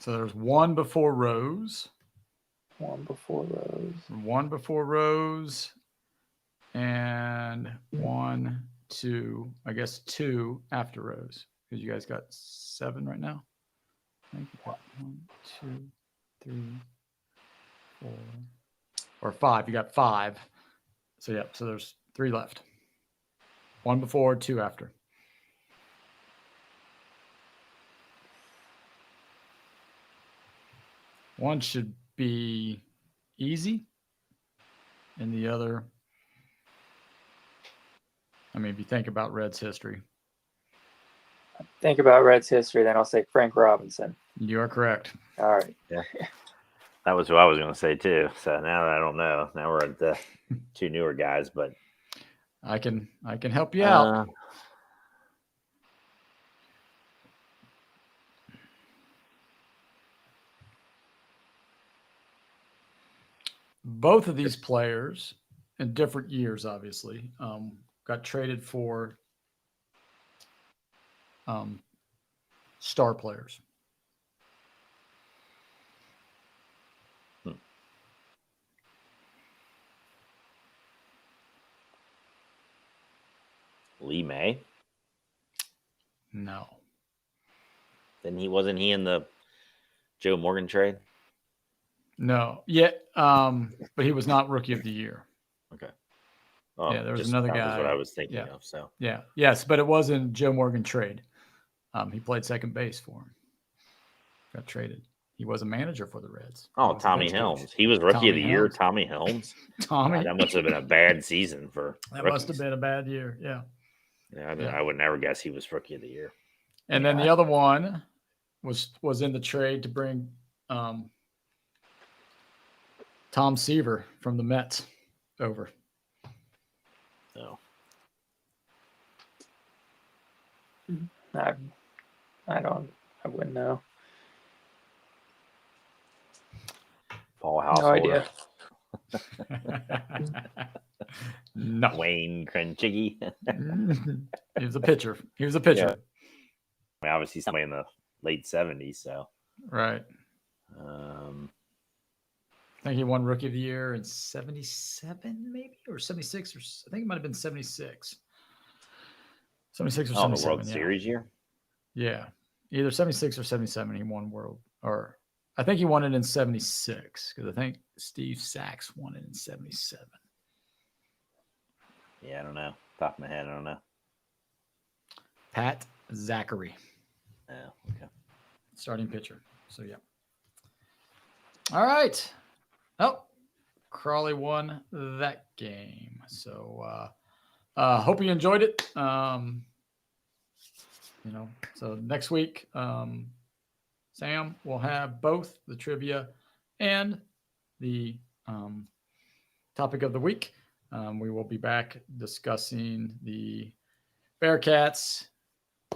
So there's 1 before Rose.
1 before Rose.
1 before Rose. And 1, 2, I guess 2 after Rose. Because you guys got 7 right now. I think you got 1, 2, 3, 4, or 5. You got 5. So, yeah, so there's 3 left. 1 before, 2 after. One should be easy, and the other, I mean, if you think about Reds history.
Think about Reds history, then I'll say Frank Robinson.
You are correct.
All right.
Yeah. That was who I was going to say, too. So now I don't know. Now we're at the 2 newer guys, but
I can help you out. both of these players in different years, obviously, got traded for star players.
Lee May?
No.
Then wasn't he in the Joe Morgan trade?
No. Yeah. But he was not Rookie of the Year.
Okay. Oh,
yeah, there was another guy.
That's what I was thinking of. So
yeah. Yes, but it wasn't Joe Morgan trade. He played second base for him. Got traded. He was a manager for the Reds.
Oh, Tommy Helms. He was Rookie of the Year, Tommy Helms.
Tommy.
That must have been a bad season for
That
rookies.
Must have been a bad year. Yeah.
I would never guess he was Rookie of the Year.
And then the other one was in the trade to bring Tom Seaver from the Mets over.
So
I wouldn't know.
Paul Householder.
No idea.
No.
Wayne Krenchiggy.
He was a pitcher.
Yeah. I mean, obviously somebody in the late 70s. So
right. I think he won Rookie of the Year in 77, maybe, or 76, or I think it might have been 76. 76 or 77.
The World Series year?
Yeah. Either 76 or 77 he won or I think he won it in 76 because I think Steve Sachs won it in 77.
Yeah, I don't know. Top of my head, I don't know.
Pat Zachary.
Oh, okay.
Starting pitcher. So, yeah. All right. Oh, Crawley won that game. So, hope you enjoyed it. So next week, Sam will have both the trivia and the topic of the week. We will be back discussing the Bearcats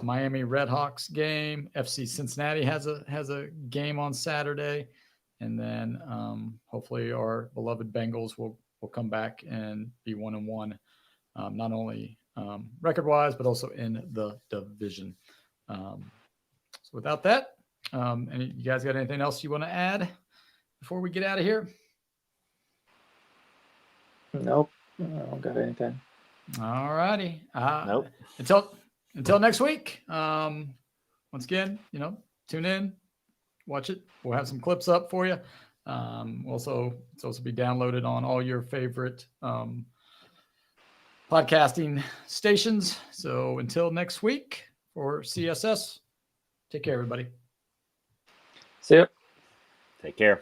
Miami Redhawks game. FC Cincinnati has a game on Saturday, and then hopefully our beloved Bengals will come back and be 1-1, not only record wise but also in the division. So without that, you guys got anything else you want to add before we get out of here?
Nope, I don't got anything.
All righty.
Nope.
Until next week. Once again, tune in, watch it. We'll have some clips up for you. It's also be downloaded on all your favorite podcasting stations. So until next week for CSS, take care, everybody.
See ya.
Take care.